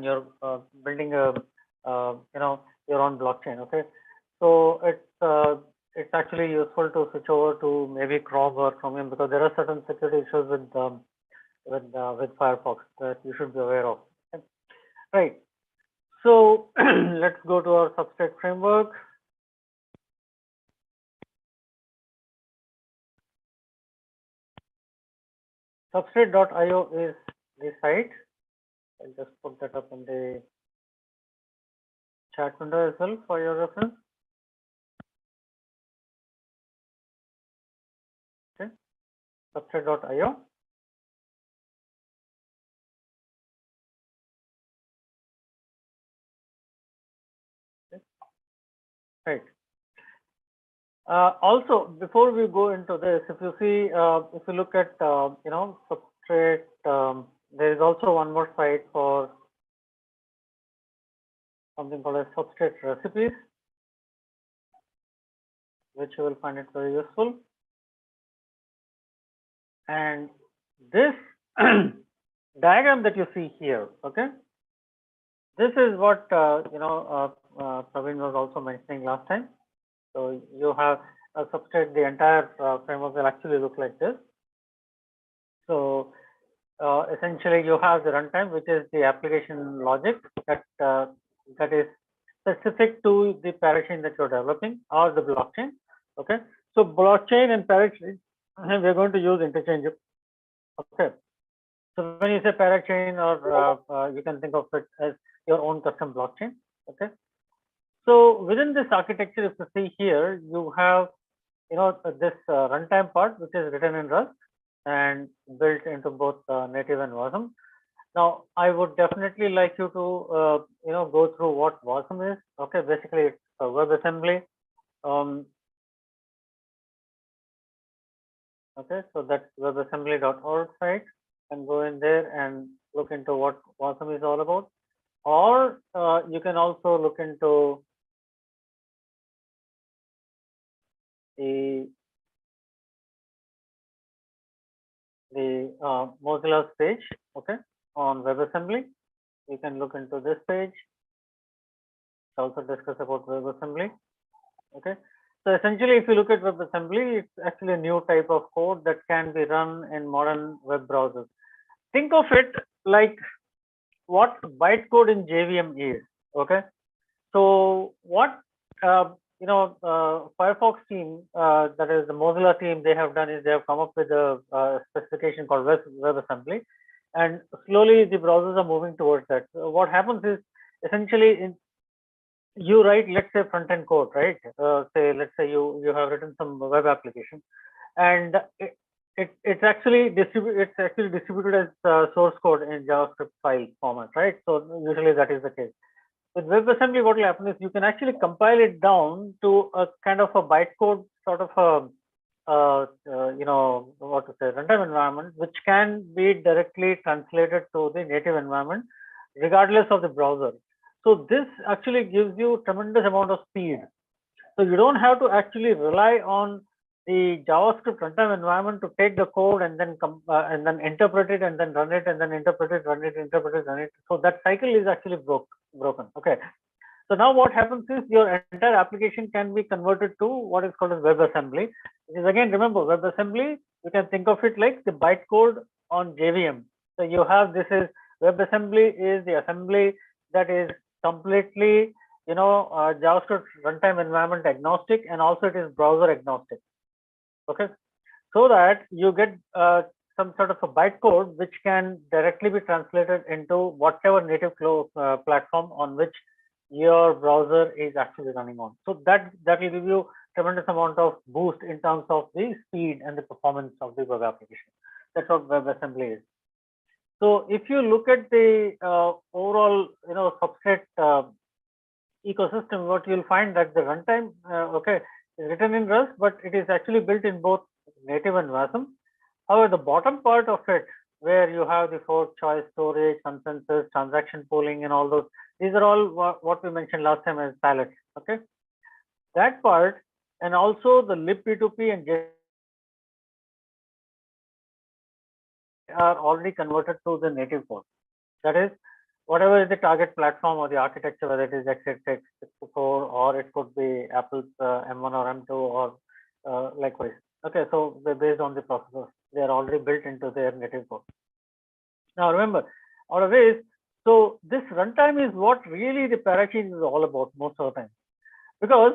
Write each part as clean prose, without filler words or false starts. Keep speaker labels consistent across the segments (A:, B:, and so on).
A: you're building a your own blockchain. Okay, so it's actually useful to switch over to maybe Chrome or Chromium, because there are certain security issues with Firefox that you should be aware of. Okay. Right. So let's go to our Substrate framework. Substrate.io is the site. I'll just put that up in the chat window as well for your reference. Okay, substrate.io. Okay. Right. Also, before we go into this, if you see, if you look at Substrate, there is also one more site for something called as Substrate recipes, which you will find it very useful. And this diagram that you see here, okay, this is what Praveen was also mentioning last time. So you have a substrate, the entire framework will actually look like this. So essentially you have the runtime, which is the application logic that is specific to the parachain that you're developing or the blockchain. Okay, so blockchain and parachain, we're going to use interchangeable. Okay, so when you say parachain, or you can think of it as your own custom blockchain. Okay, so within this architecture, if you see here, you have this runtime part, which is written in Rust and built into both native and Wasm. Now, I would definitely like you to go through what Wasm is. Okay, basically it's a WebAssembly. Okay, so that's webassembly.org site, and go in there and look into what Wasm is all about. Or you can also look into the Mozilla's page, okay, on WebAssembly. You can look into this page. Also discuss about WebAssembly. Okay, so essentially, if you look at WebAssembly, it's actually a new type of code that can be run in modern web browsers. Think of it like what bytecode in JVM is. Okay, so what Firefox team, that is the Mozilla team, they have done is they have come up with a specification called WebAssembly, and slowly the browsers are moving towards that. So what happens is essentially you write, let's say, front end code, right? Let's say you have written some web application, and it's actually distributed as source code in JavaScript file format, right? So usually that is the case. With WebAssembly, what will happen is you can actually compile it down to a kind of a bytecode sort of a runtime environment, which can be directly translated to the native environment, regardless of the browser. So this actually gives you tremendous amount of speed. So you don't have to actually rely on the JavaScript runtime environment to take the code and then interpret it and then run it and then interpret it, run it, interpret it, run it. So that cycle is actually broken. Okay. So now what happens is your entire application can be converted to what is called as WebAssembly. Which is, again, remember, WebAssembly, you can think of it like the bytecode on JVM. So you have, this is WebAssembly is the assembly that is completely JavaScript runtime environment agnostic, and also it is browser agnostic. Okay, so that you get some sort of a bytecode which can directly be translated into whatever native platform on which your browser is actually running on. So that will give you tremendous amount of boost in terms of the speed and the performance of the web application. That's what WebAssembly is. So if you look at the overall Substrate ecosystem, what you'll find that the runtime is written in Rust, but it is actually built in both native and Wasm. However, the bottom part of it, where you have the fork, choice, storage, consensus, transaction pooling, and all those, these are all what we mentioned last time as palettes. Okay, that part, and also the libp2p and are already converted to the native code. That is, whatever is the target platform or the architecture, whether it is x86 or it could be Apple's M1 or M2 or likewise. Okay, so they're based on the processors. They are already built into their native code. Now remember, out of this, so this runtime is what really the parachain is all about most of the time. Because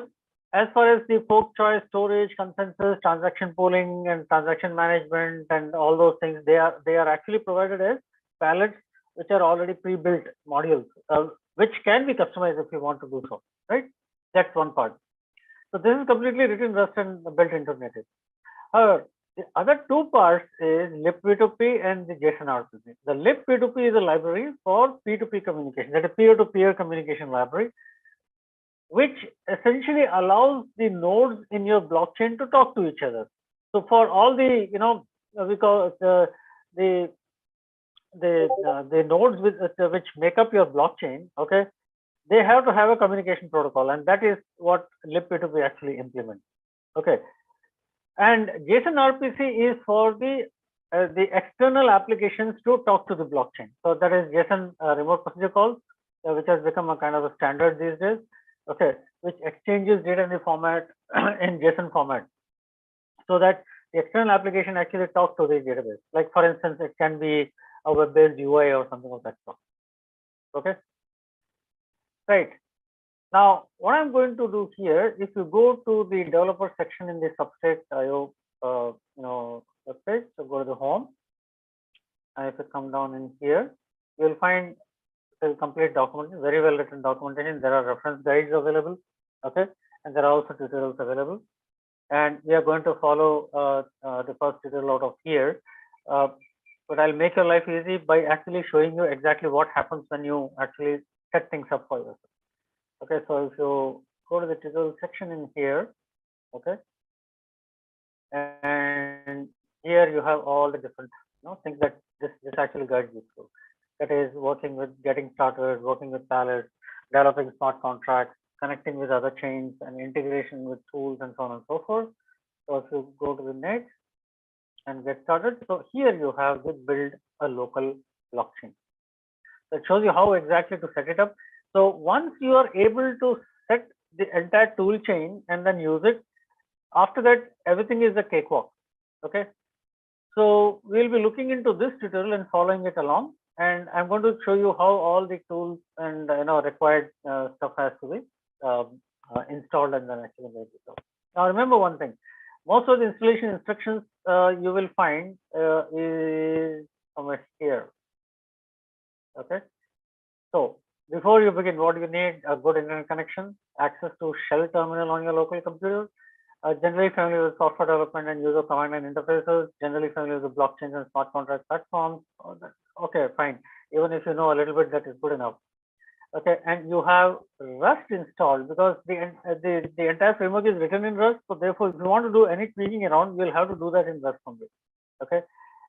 A: as far as the fork choice, storage, consensus, transaction pooling, and transaction management, and all those things, they are actually provided as palettes which are already pre-built modules, which can be customized if you want to do so, right? That's one part. So this is completely written in Rust and built into native. However, the other two parts is libp2p and the JSON RPC. The libp2p is a library for P2P communication, that is peer-to-peer communication library, which essentially allows the nodes in your blockchain to talk to each other. So for all the, we call it the nodes which make up your blockchain, okay, they have to have a communication protocol, and that is what libp2p actually implements. Okay, and JSON RPC is for the external applications to talk to the blockchain. So that is JSON remote procedure calls, which has become a kind of a standard these days. Okay, which exchanges data in the format in JSON format, so that the external application actually talks to the database. Like for instance, it can be a web-based UI or something of that sort. Okay, right. Now, what I'm going to do here, if you go to the developer section in the Substrate IO, webpage, so go to the home, and if you come down in here, you'll find the complete documentation, very well written documentation. There are reference guides available, okay, and there are also tutorials available. And we are going to follow the first tutorial out of here, but I'll make your life easy by actually showing you exactly what happens when you actually set things up for yourself. Okay, so if you go to the tutorial section in here, okay, and here you have all the different things that this actually guides you through. That is working with getting started, working with palettes, developing smart contracts, connecting with other chains, and integration with tools, and so on and so forth. So if you go to the next and get started, so here you have to build a local blockchain. So it shows you how exactly to set it up. So once you are able to set the entire tool chain and then use it, after that everything is a cakewalk. Okay, so we'll be looking into this tutorial and following it along, and I'm going to show you how all the tools and required stuff has to be installed and then actually made it up. Now remember one thing, most of the installation instructions you will find is somewhere here. Okay, so before you begin, what you need: a good internet connection, access to shell terminal on your local computer, generally familiar with software development and user command line interfaces, generally familiar with blockchains and smart contract platforms. Okay, fine. Even if you know a little bit, that is good enough. Okay, and you have Rust installed, because the entire framework is written in Rust. So therefore, if you want to do any tweaking around, you'll have to do that in Rust only. Okay,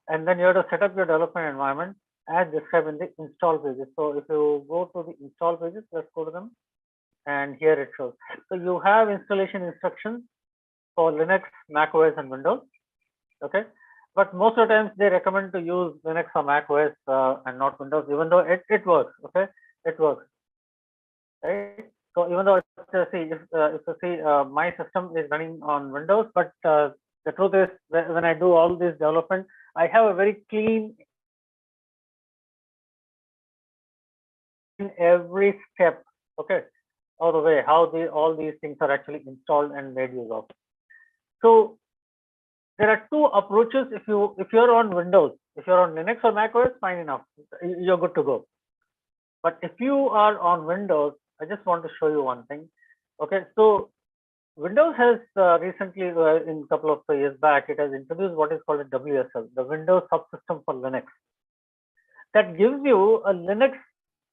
A: and then you have to set up your development environment as described in the install pages. So if you go to the install pages, let's go to them, and here it shows. So you have installation instructions for Linux, Mac OS, and Windows. Okay, but most of the times they recommend to use Linux or Mac OS and not Windows, even though it works. Okay, it works, right? So even though if you see my system is running on Windows, but the truth is when I do all this development, I have a very clean in every step. Okay, all the way how all these things are actually installed and made use of. So there are two approaches. If you're on Windows, if you're on Linux or Mac OS, fine enough, you're good to go. But if you are on Windows, I just want to show you one thing. Okay, so Windows has recently, in a couple of years back, it has introduced what is called a WSL, the Windows Subsystem for Linux. That gives you a Linux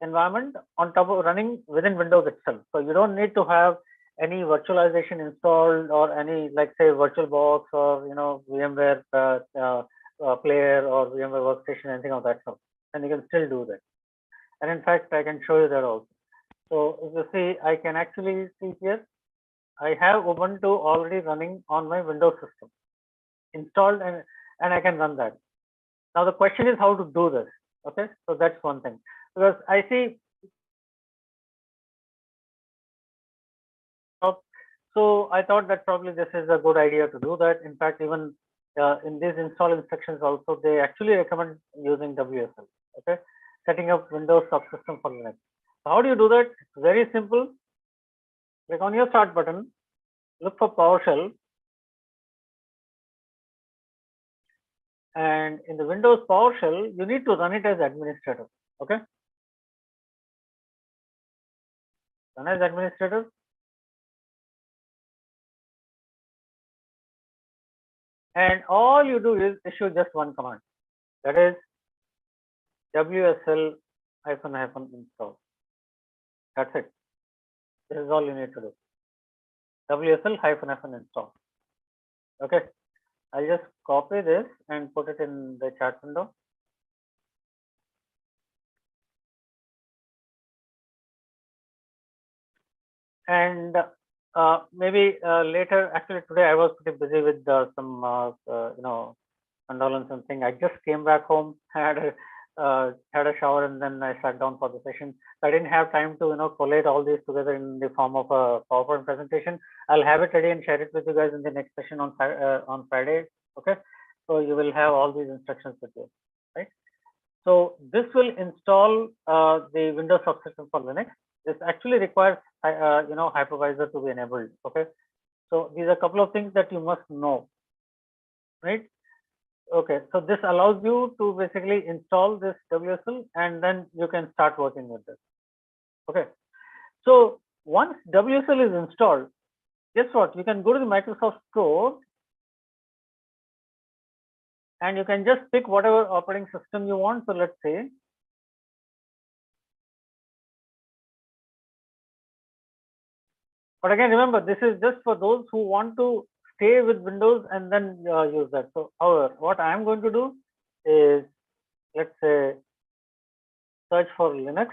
A: environment on top of running within Windows itself. So you don't need to have any virtualization installed or any, like say, VirtualBox or VMware player or VMware workstation, anything of that sort. And you can still do that. And in fact, I can show you that also. So if you see, I can actually see here, I have Ubuntu already running on my Windows system installed, and I can run that. Now the question is how to do this. Okay, so that's one thing. because I see. So I thought that probably this is a good idea to do that. In fact, even in these install instructions also, they actually recommend using WSL. Okay, setting up Windows subsystem for Linux. So how do you do that? It's very simple. Click on your start button, look for PowerShell, and in the Windows PowerShell, you need to run it as administrator. Okay, run as administrator. And all you do is issue just one command, that is WSL -- install. That's it. This is all you need to do. WSL -- install. Okay, I'll just copy this and put it in the chat window. And maybe later, actually today I was pretty busy with some condolence and thing. I just came back home, had a shower, and then I sat down for the session. I didn't have time to collate all these together in the form of a PowerPoint presentation. I'll have it ready and share it with you guys in the next session on Friday. Okay, so you will have all these instructions with you, right? So this will install the Windows subsystem for Linux. This actually requires hypervisor to be enabled. Okay, so these are a couple of things that you must know, right? Okay, so this allows you to basically install this WSL and then you can start working with this. Okay, so once WSL is installed, guess what? You can go to the Microsoft Store and you can just pick whatever operating system you want. So let's say but again, remember, this is just for those who want to stay with Windows and then use that. So, however, what I am going to do is, let's say, search for Linux,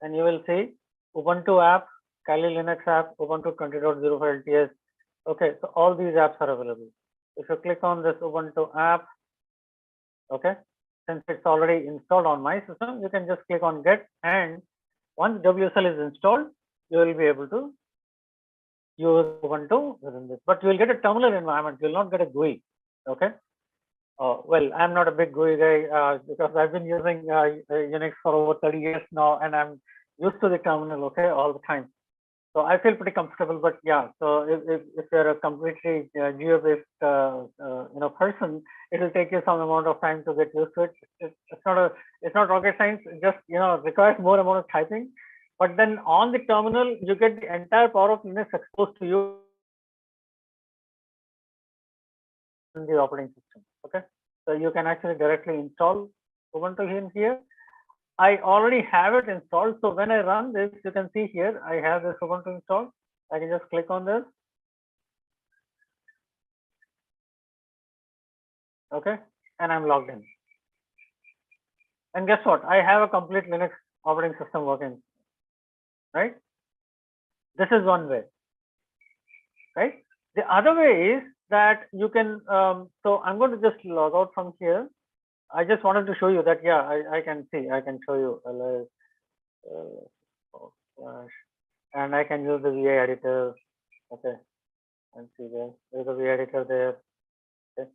A: and you will see Ubuntu app, Kali Linux app, Ubuntu 20.04 LTS. Okay, so all these apps are available. If you click on this Ubuntu app, okay, since it's already installed on my system, you can just click on Get, and once WSL is installed, you will be able to use Ubuntu within this, but you will get a terminal environment. You will not get a GUI. Okay. Well, I'm not a big GUI guy because I've been using Unix for over 30 years now, and I'm used to the terminal. Okay, all the time. So I feel pretty comfortable. But yeah, so if you're a completely GUI-based person, it will take you some amount of time to get used to it. It's not rocket science. It just requires more amount of typing. But then on the terminal, you get the entire power of Linux exposed to you in the operating system. Okay, so you can actually directly install Ubuntu in here. I already have it installed. So when I run this, you can see here, I have this Ubuntu installed. I can just click on this. Okay, and I'm logged in. And guess what? I have a complete Linux operating system working, right? This is one way, right? The other way is that you can, so I'm going to just log out from here. I just wanted to show you that, yeah, I can see, I can show you, and I can use the VI editor. Okay, and see there's a VI editor there. Okay,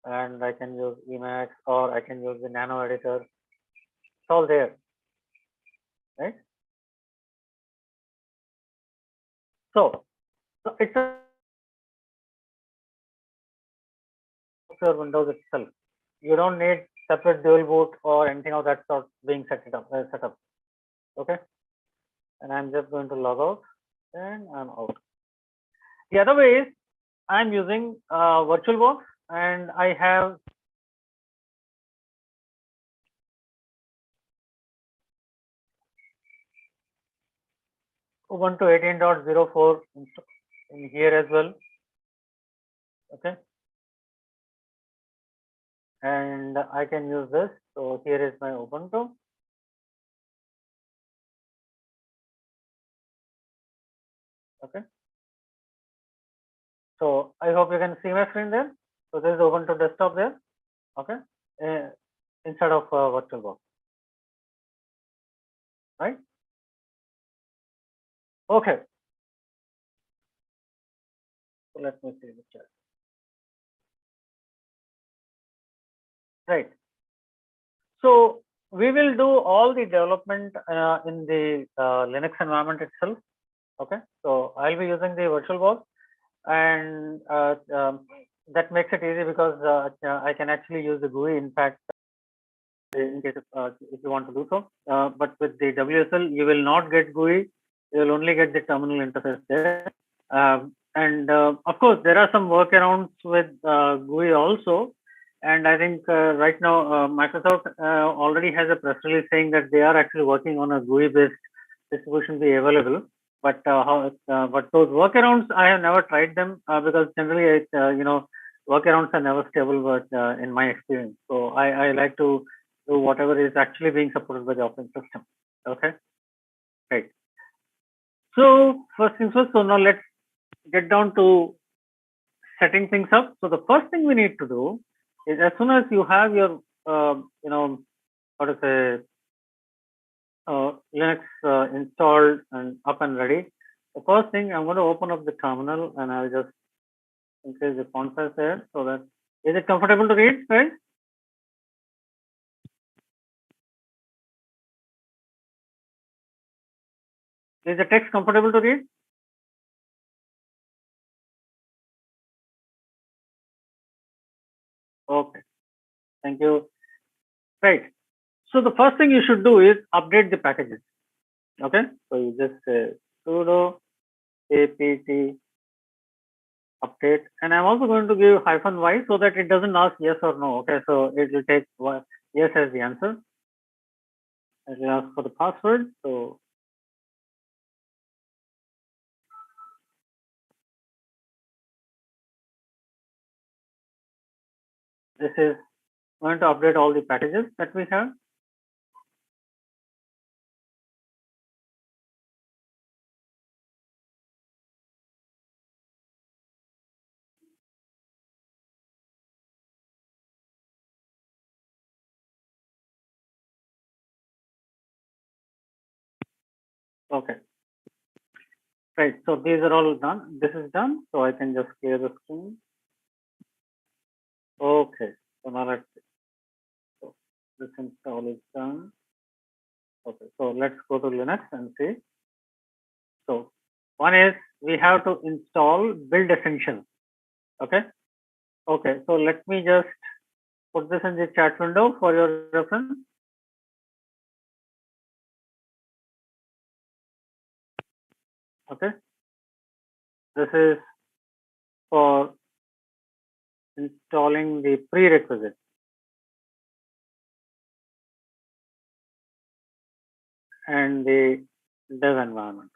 A: and I can use Emacs or I can use the Nano editor. It's all there, right? So it's a software Windows itself. You don't need separate dual boot or anything of that sort being set up. Okay, and I'm just going to log out and I'm out. The other way is I'm using VirtualBox and I have Ubuntu 18.04 in here as well. Okay, and I can use this. So here is my Ubuntu. Okay, so I hope you can see my screen there. So there is Ubuntu desktop there. Okay, instead of VirtualBox, right? Okay. So let me see the chat. Right. So we will do all the development in the Linux environment itself. Okay. So I'll be using the VirtualBox, and that makes it easy because I can actually use the GUI. In fact, in case if you want to do so, but with the WSL, you will not get GUI. You will only get the terminal interface there. And of course, there are some workarounds with GUI also. And I think right now Microsoft already has a press release saying that they are actually working on a GUI-based distribution be available. But but those workarounds, I have never tried them because generally, workarounds are never stable. But in my experience, so I like to do whatever is actually being supported by the operating system. Okay, right. So first things first. So now let's get down to setting things up. So the first thing we need to do is, as soon as you have your what to say Linux installed and up and ready, the first thing I'm going to open up the terminal and I'll just increase the font size there so that is it comfortable to read, guys? Is the text comfortable to read? Okay, thank you. Right. So the first thing you should do is update the packages. Okay, so you just say sudo apt update, and I'm also going to give -y so that it doesn't ask yes or no. Okay, so it will take yes as the answer. It will ask for the password. So this is going to update all the packages that we have. Okay, right. So these are all done. This is done. So I can just clear the screen. Okay, so now let's see. So this install is done. Okay, so let's go to Linux and see. So one is we have to install build essentials. Okay. Okay. So let me just put this in the chat window for your reference. Okay. This is for installing the prerequisite and the dev environment.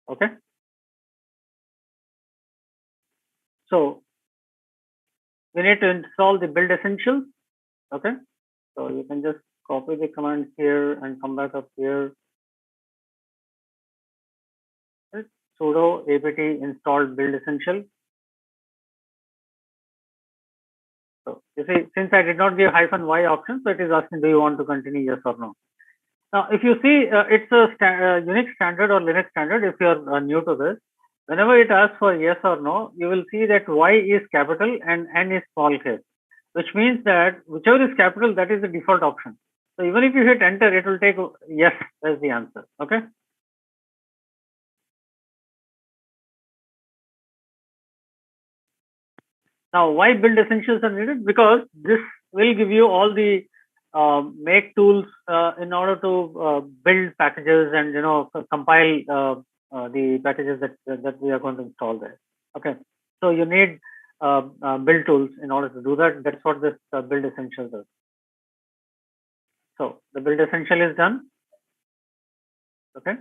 A: Okay. So we need to install the build essentials. Okay. So you can just copy the command here and come back up here. Okay. Sudo apt install build essential. So you see, since I did not give -y option, so it is asking, do you want to continue, yes or no? Now, if you see, it's a Unix standard or Linux standard. If you are new to this, whenever it asks for yes or no, you will see that Y is capital and N is small case, which means that whichever is capital, that is the default option. So even if you hit enter, it will take yes as the answer. Okay. Now, why build essentials are needed? Because this will give you all the make tools in order to build packages and compile the packages that we are going to install there. Okay, so you need build tools in order to do that. That's what this build essentials does. So the build essential is done. Okay.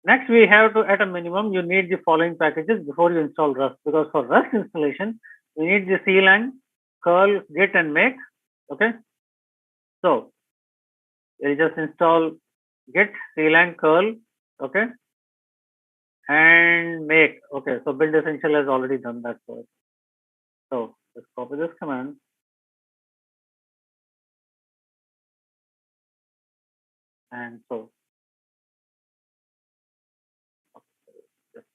A: Next, we have to, at a minimum, you need the following packages before you install Rust, because for Rust installation, you need the clang, curl, git, and make. Okay. So we'll just install git, clang, curl. Okay. And make. Okay. So build essential has already done that for us. So Just copy this command. And so just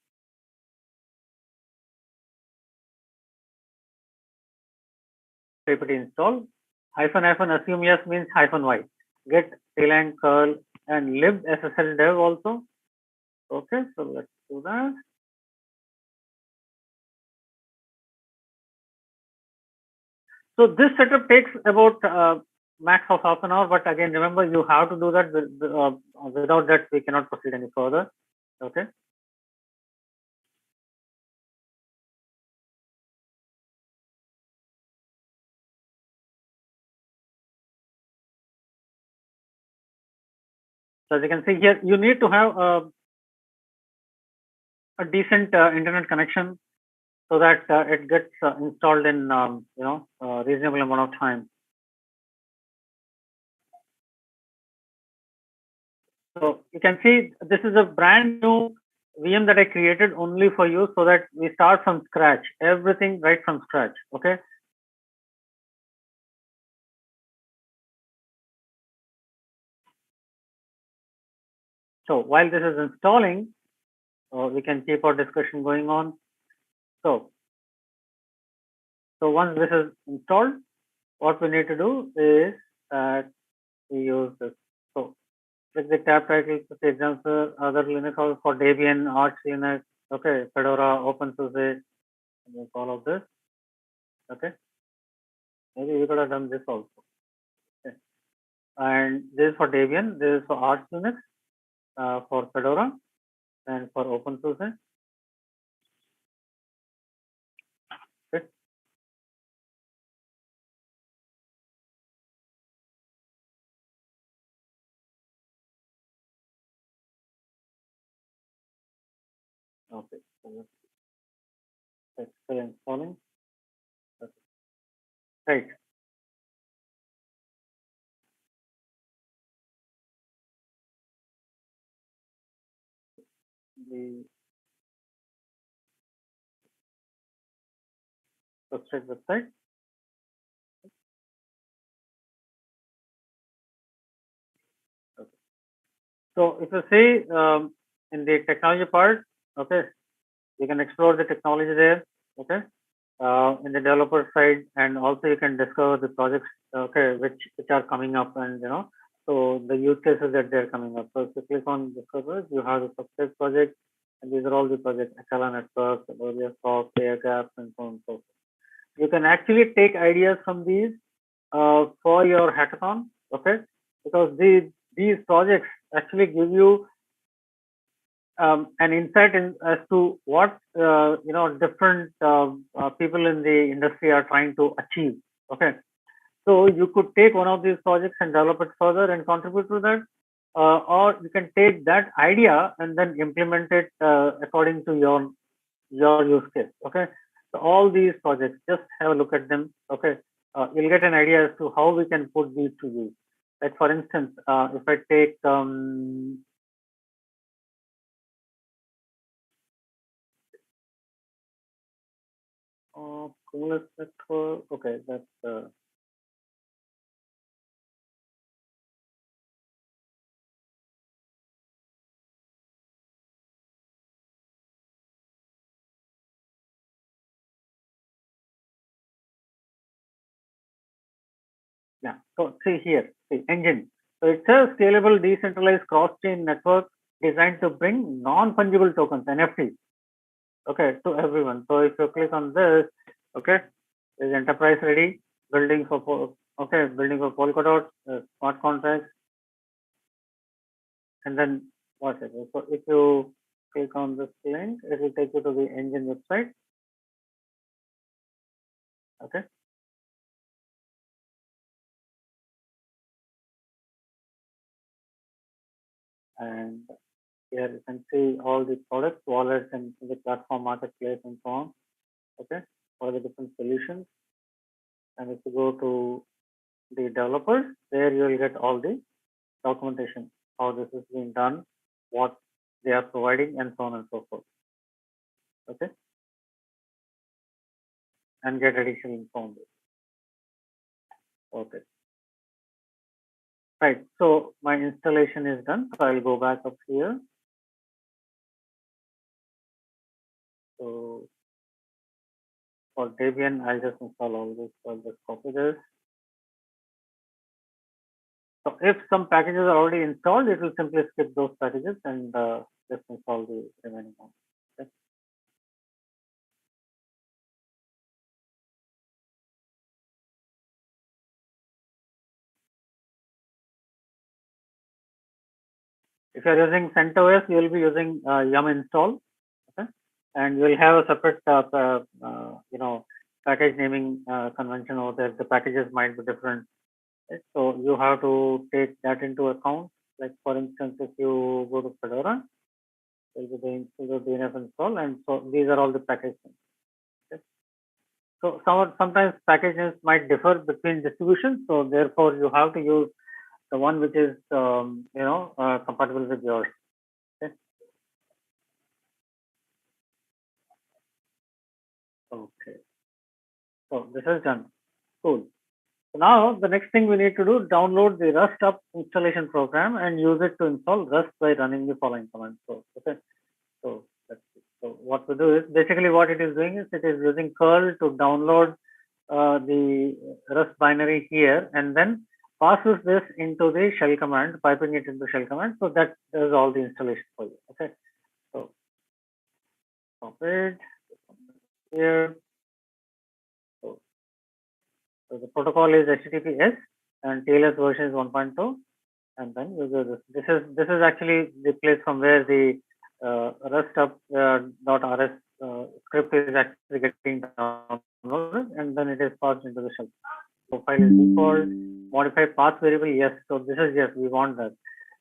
A: ppt install hyphen assume yes means hyphen y. Get tail curl and lib ssl dev also. Okay, so let's do that. So this setup takes about max of half an hour, but again, remember you have to do that. Without that, we cannot proceed any further. Okay. So as you can see here, you need to have a decent internet connection so that it gets installed in reasonable amount of time. So you can see this is a brand new VM that I created only for you so that we start from scratch, everything right from scratch. Okay. So while this is installing, we can keep our discussion going on. So once this is installed, what we need to do is that we use this. So click the tab title, for example, other Linux or for Debian, Arch Linux, okay, Fedora, OpenSUSE, and all of this. Okay. Maybe we could have done this also. Okay. And this is for Debian, this is for Arch Linux, for Fedora, and for OpenSUSE. Okay. Okay. So it's still installing. Okay. Right. The Substrate website. Okay. So if you see in the technology part, okay, you can explore the technology there. Okay. In the developer side, and also you can discover the projects, okay, which are coming up, and so the use cases that they're coming up. So if you click on discover, you have the Substrate project, and these are all the projects: Acala Networks, various soft air gaps, and so on and so forth. You can actually take ideas from these for your hackathon, okay, because these projects actually give you an insight as to what different people in the industry are trying to achieve. Okay, so you could take one of these projects and develop it further and contribute to that, or you can take that idea and then implement it according to your use case. Okay, so all these projects, just have a look at them. Okay, you'll get an idea as to how we can put these to use. Like for instance, if I take Cumulus network. Okay, that's yeah. So see here, see engine. So it's a scalable, decentralized cross-chain network designed to bring non-fungible tokens (NFTs), okay, to everyone. So if you click on this, okay, is enterprise ready, building for building for Polkadot, smart contracts, and then what it is. So if you click on this link, it will take you to the engine website. Okay. And here you can see all the products, wallets, and the platform marketplace and so on. Okay, all the different solutions. And if you go to the developers, there you will get all the documentation, how this is being done, what they are providing, and so on and so forth. Okay. and get additional info on this. Okay. Right. So my installation is done. So I'll go back up here. So for Debian, I'll just install all this. So I'll just copy this. So if some packages are already installed, it will simply skip those packages and just install the remaining ones. Okay. If you're using CentOS, you will be using yum install, okay, and you will have a separate, package naming convention over there. The packages might be different, right? So you have to take that into account. Like for instance, if you go to Fedora, you'll be doing DNF install, and so these are all the packages. Okay? So sometimes packages might differ between distributions, so therefore you have to use the one which is compatible with yours. Okay. Okay. So this is done. Cool. So now the next thing we need to do, download the Rust up installation program and use it to install Rust by running the following commands. So okay. So that's it. So what we do is basically what it is doing is it is using curl to download the Rust binary here and then passes this into the shell command, piping it into shell command. So that does all the installation for you. Okay. So copy it here. So the protocol is HTTPS and TLS version is 1.2, and then you do this. This is actually the place from where the rust up .rs script is actually getting downloaded, and then it is passed into the shell. So file is default. Modify path variable, yes. So this is yes, we want that.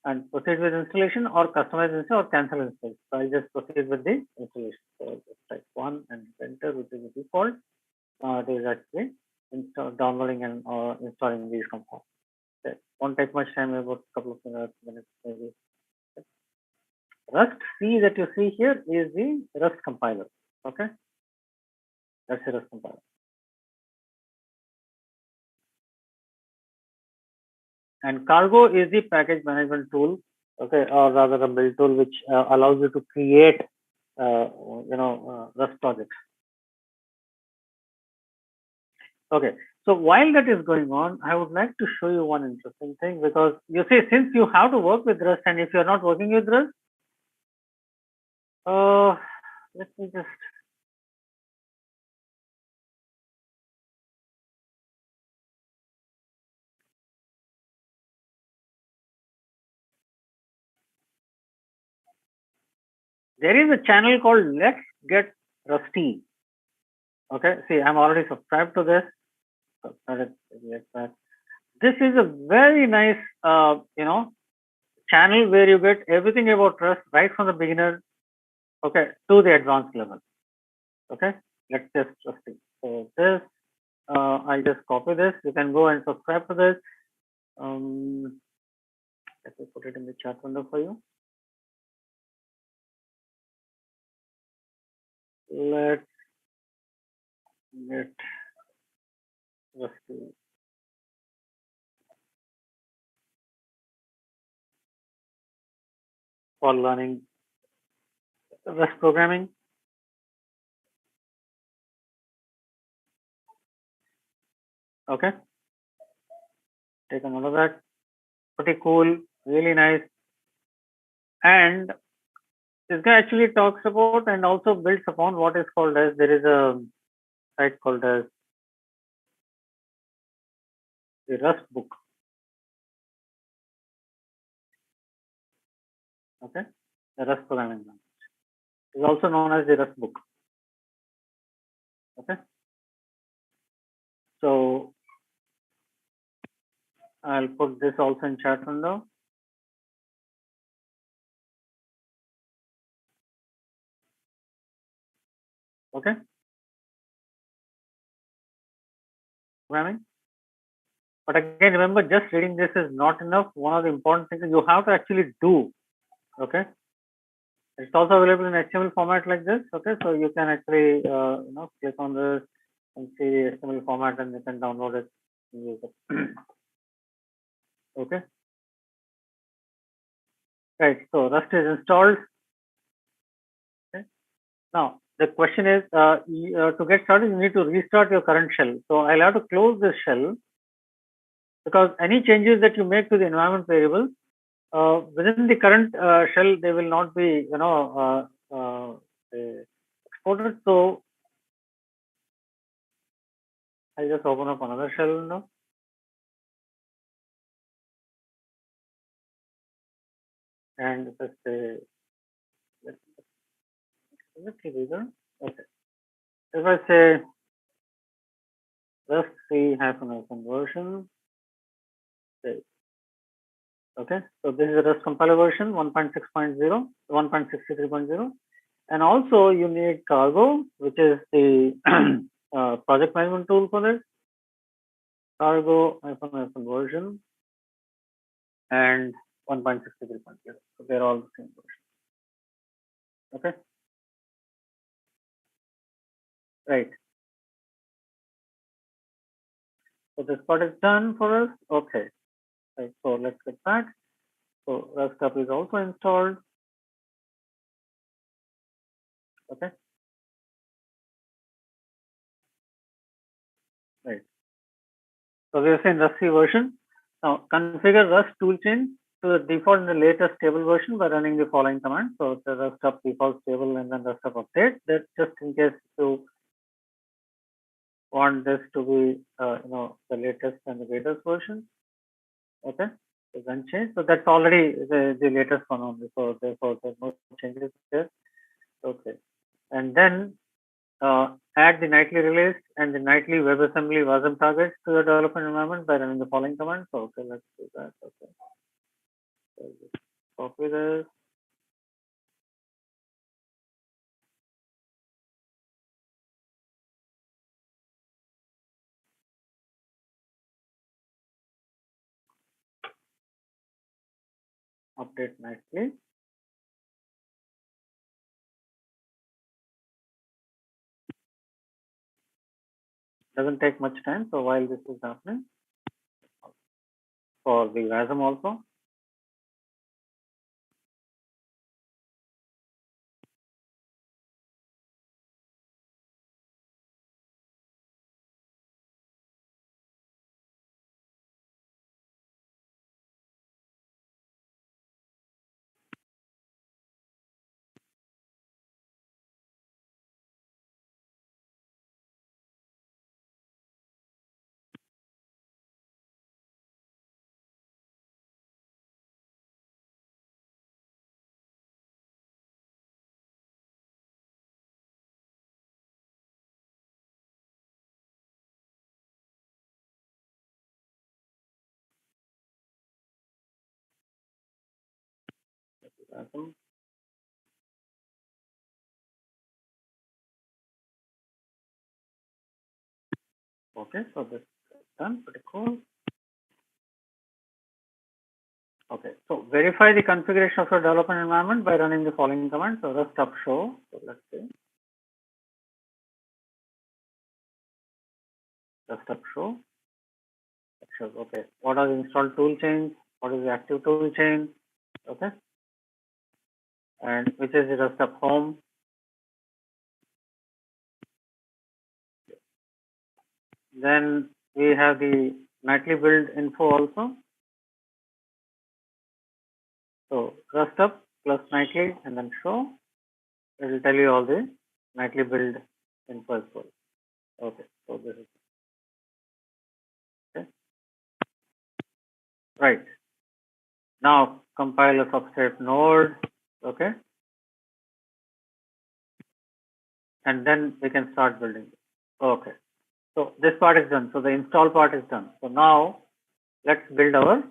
A: And proceed with installation or customize install or cancel install. So I'll just proceed with the installation. So I'll just type 1 and enter, which is the default. It is actually downloading and installing these components. Okay. Won't take much time, about a couple of minutes maybe. Okay. Rust C that you see here is the Rust compiler. Okay, that's the Rust compiler. And Cargo is the package management tool, okay, or rather a build tool which allows you to create, Rust projects. Okay, so while that is going on, I would like to show you one interesting thing, because you see, since you have to work with Rust, and if you're not working with Rust, let me just there is a channel called Let's Get Rusty. Okay, see, I'm already subscribed to this. This is a very nice, channel where you get everything about Rust right from the beginner, okay, to the advanced level. Okay, let's just Rusty. So this, I'll just copy this. You can go and subscribe to this. Let me put it in the chat window for you. Let's get Rusty. For learning Rust programming. Okay, take a note of that. Pretty cool, really nice. And this guy actually talks about and also builds upon what is called as, there is a site called as the Rust book. Okay, the Rust programming language is also known as the Rust book. Okay, so I'll put this also in chat window. Okay, programming. But again, remember, just reading this is not enough. One of the important things you have to actually do. Okay, it's also available in HTML format like this. Okay, so you can actually click on this and see the HTML format, and you can download it and use it. Okay. Right. So Rust is installed. Okay. Now the question is, to get started, you need to restart your current shell. So I'll have to close this shell, because any changes that you make to the environment variable within the current shell, they will not be, exported. So I'll just open up another shell now. And just say, let's see these. Okay. If I say Rust C-version, okay. So this is the Rust compiler version 1.6.0, 1.63.0. And also you need Cargo, which is the project management tool for this. Cargo version and 1.63.0. So they're all the same version. Okay. Right. So this part is done for us. Okay. Right. So let's get back. So Rust up is also installed. Okay. Right. So we are saying Rust C version. Now configure Rust toolchain to the default in the latest stable version by running the following command. So the Rust up default stable and then Rust up update. That's just in case you want this to be, the latest and the greatest version. Okay, so then change. So that's already the latest one only. So therefore, there's no changes there. Okay, and then add the nightly release and the nightly WebAssembly WASM targets to your development environment by running the following command. So okay, let's do that. Okay, so just copy this. Update nightly. Doesn't take much time. So while this is happening, for the WASM also. WASM. Okay, so this is done. Pretty cool. Okay, so verify the configuration of your development environment by running the following command. So Rust up show. So let's see. Rust up show. Okay, what are the installed tool chains? What is the active tool chain? Okay, and which is the Rust up home? Then we have the nightly build info also. So Rust up plus nightly and then show. It will tell you all the nightly build info as well. Okay, so this is okay. Right. Now compile a substrate node. Okay. And then we can start building. Okay. So this part is done. So the install part is done. So now let's build our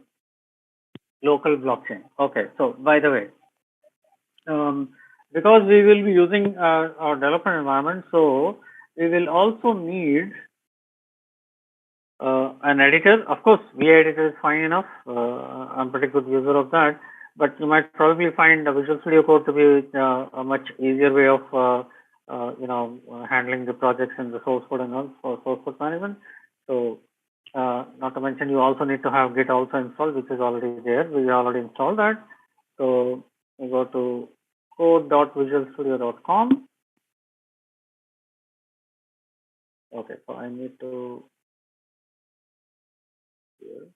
A: local blockchain. Okay. So by the way, because we will be using our development environment, so we will also need an editor. Of course, VEditor is fine enough. I'm a pretty good user of that. But you might probably find the Visual Studio Code to be a much easier way of handling the projects in the source code and all for source code management. So not to mention, you also need to have Git also installed, which is already there. We already installed that. So we go to code.visualstudio.com. Okay, so I need to here.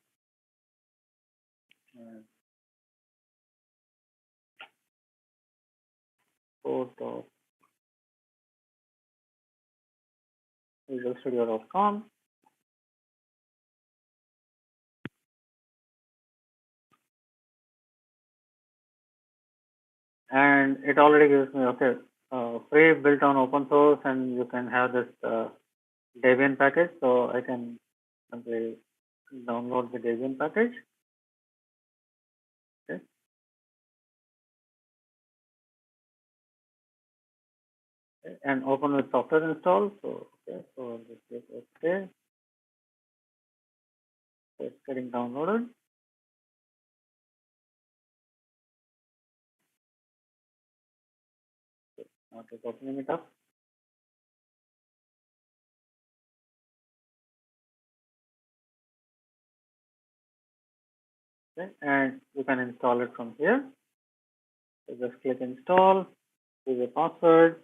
A: Code.visualstudio.com. And it already gives me, okay, free built on open source, and you can have this Debian package. So I can simply download the Debian package. Okay. And open with software install. So okay, so this is okay. So it's getting downloaded. Now it's opening it up. Okay, and you can install it from here. So just click install, give a password.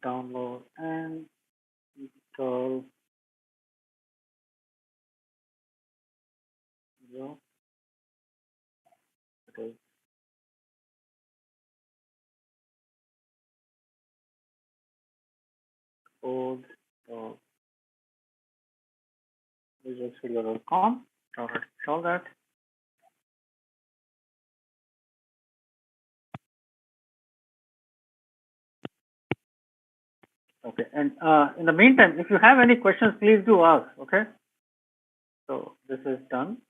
A: Download and install. Okay. Code.visualstudio.com. Already install that. Okay, and in the meantime, if you have any questions, please do ask. Okay, so this is done.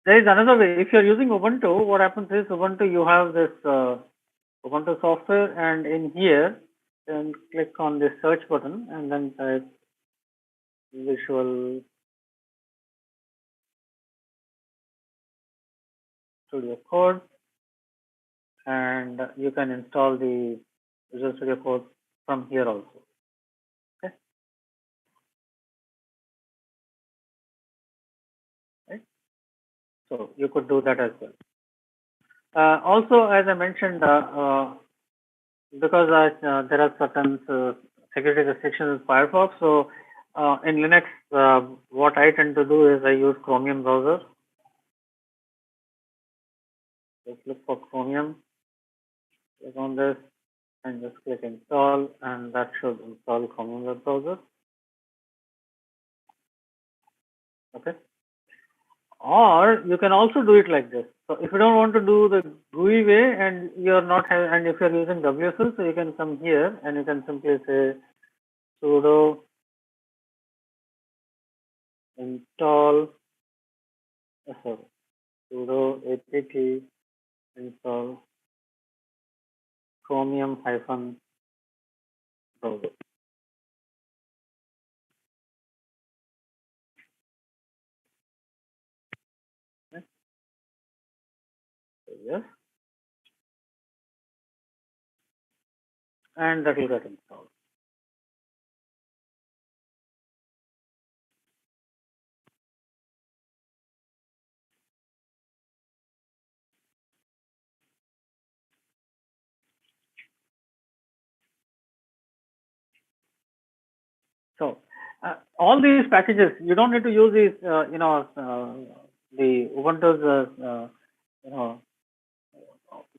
A: There is another way. If you're using Ubuntu, what happens is Ubuntu, you have this Ubuntu software, and in here, then click on the search button and then type Visual Studio Code, and you can install the Visual Studio Code from here also. Okay, right? So you could do that as well. Also, as I mentioned, because there are certain security restrictions in Firefox, so in Linux, what I tend to do is I use Chromium browser. Just look for Chromium, click on this, and just click install, and that should install Chromium web browser. Okay. Or you can also do it like this. So if you don't want to do the GUI way, and you're not and if you're using WSL, so you can come here and you can simply say sudo install sudo apt install Chromium -browser. Okay. So yes, and that will get installed. So all these packages, you don't need to use these, the Ubuntu's,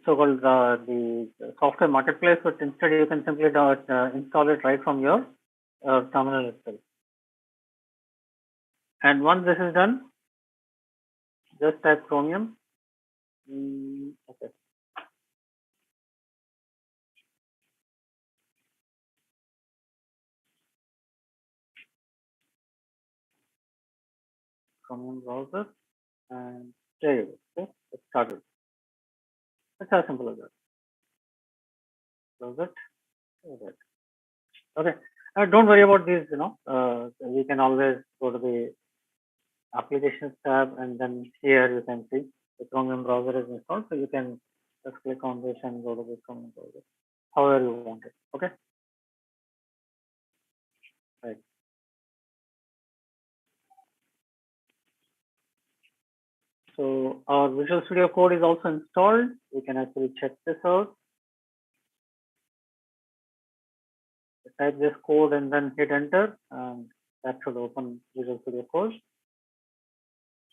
A: so-called the software marketplace, but instead you can simply install it right from your terminal itself. And once this is done, just type Chromium. Okay. Chromium browser, and there you go. Okay, it started. It's as simple as that. Close it. Okay. Don't worry about these. We can always go to the applications tab, and then here you can see the Chromium browser is installed. So you can just click on this and go to the Chromium browser, however you want it. Okay. Right. So our Visual Studio Code is also installed. We can actually check this out. Type this code and then hit enter, and that should open Visual Studio Code.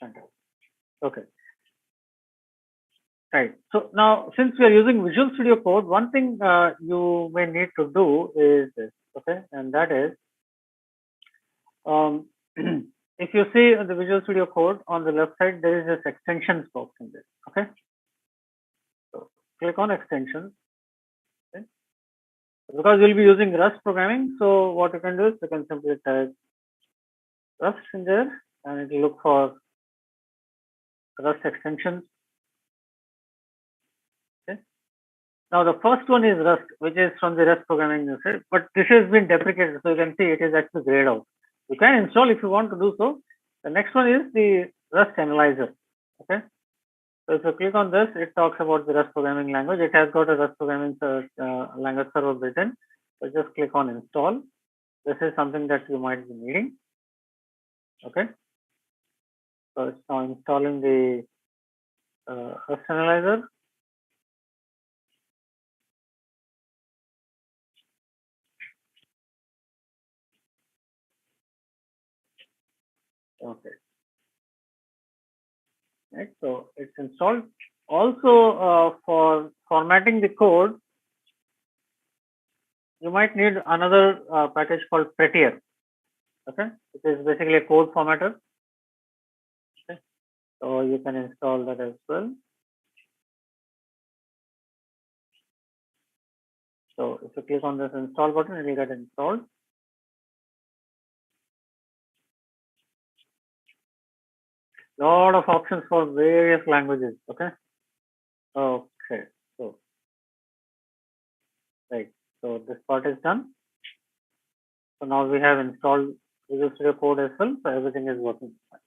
A: Enter. Okay. Right. So now, since we are using Visual Studio Code, one thing you may need to do is this. Okay, and that is, if you see the Visual Studio Code on the left side, there is this extensions box in there. Okay. So click on extensions. Okay. Because we'll be using Rust programming, so what you can do is you can simply type Rust in there, and it will look for Rust extensions. Okay. Now the first one is Rust, which is from the Rust programming method, but this has been deprecated, so you can see it is actually grayed out. You can install if you want to do so. The next one is the Rust analyzer. Okay. So if you click on this, it talks about the Rust programming language. It has got a Rust programming language server built in. So just click on install. This is something that you might be needing. Okay. So it's now installing the Rust analyzer. Okay. Right. So it's installed. Also, for formatting the code, you might need another package called Prettier. Okay, it is basically a code formatter. Okay, so you can install that as well. So if you click on this install button, it will get installed. Lot of options for various languages. Okay. Okay. So right. So this part is done. So now we have installed Visual Studio Code as well. So everything is working fine.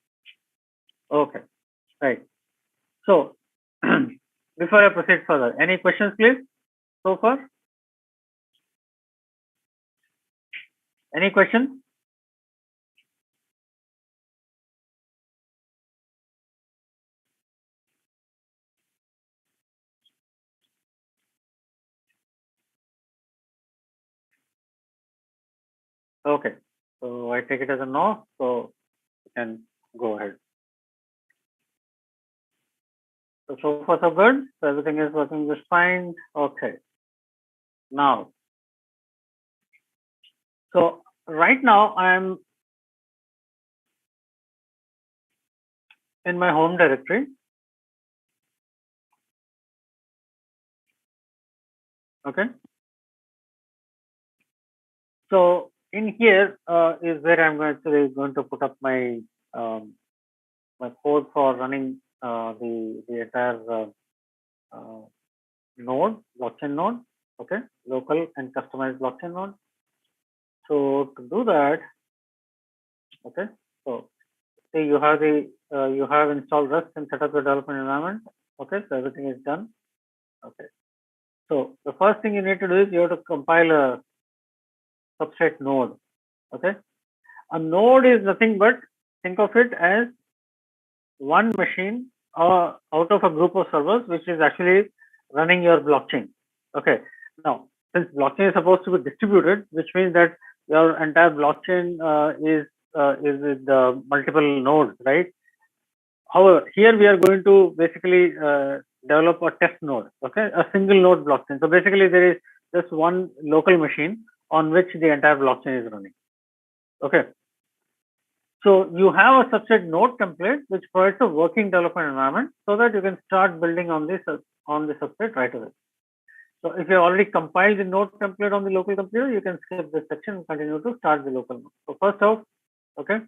A: Okay. Right. So before I proceed further, any questions, please, so far? Any questions? Okay. So I take it as a no. So you can go ahead. So far so good. So everything is working just fine. Okay. Now, so right now I'm in my home directory. Okay. So in here is where I'm actually going to put up my my code for running the entire node, blockchain node. Okay, local and customized blockchain node. So to do that, okay. So see, you have installed Rust and set up your development environment. Okay, so everything is done. Okay. So the first thing you need to do is you have to compile a substrate node. Okay. A node is nothing but, think of it as one machine out of a group of servers, which is actually running your blockchain. Okay. Now, since blockchain is supposed to be distributed, which means that your entire blockchain is with multiple nodes, right? However, here we are going to basically develop a test node, okay, a single node blockchain. So basically, there is just one local machine on which the entire blockchain is running. Okay. So you have a substrate node template which provides a working development environment so that you can start building on this substrate right away. So if you already compiled the node template on the local computer, you can skip this section and continue to start the local node. So first off, okay,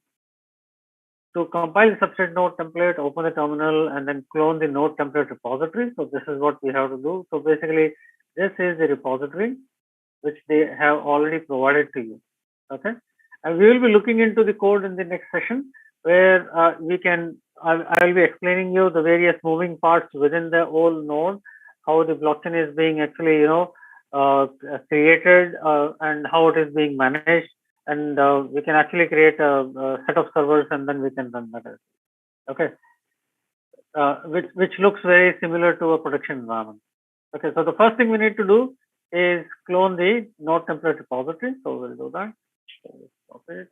A: to compile the substrate node template, open the terminal, and then clone the node template repository. So this is what we have to do. So basically, this is the repository which they have already provided to you. Okay, and we will be looking into the code in the next session, where I will be explaining you the various moving parts within the whole node, how the blockchain is being actually created, and how it is being managed, and we can actually create a set of servers and then we can run that. Okay, which looks very similar to a production environment. Okay, so the first thing we need to do is clone the node template repository. So we'll do that. Okay,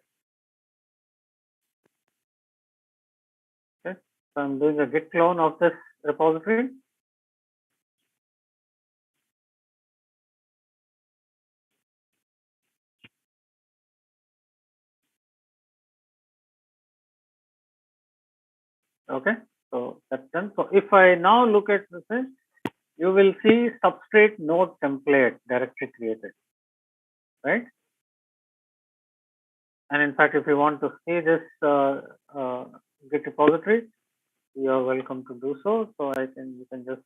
A: so I'm doing a git clone of this repository. Okay, so that's done. So if I now look at this, you will see substrate node template directly created, right? And in fact, if you want to see this Git repository, you are welcome to do so. So you can just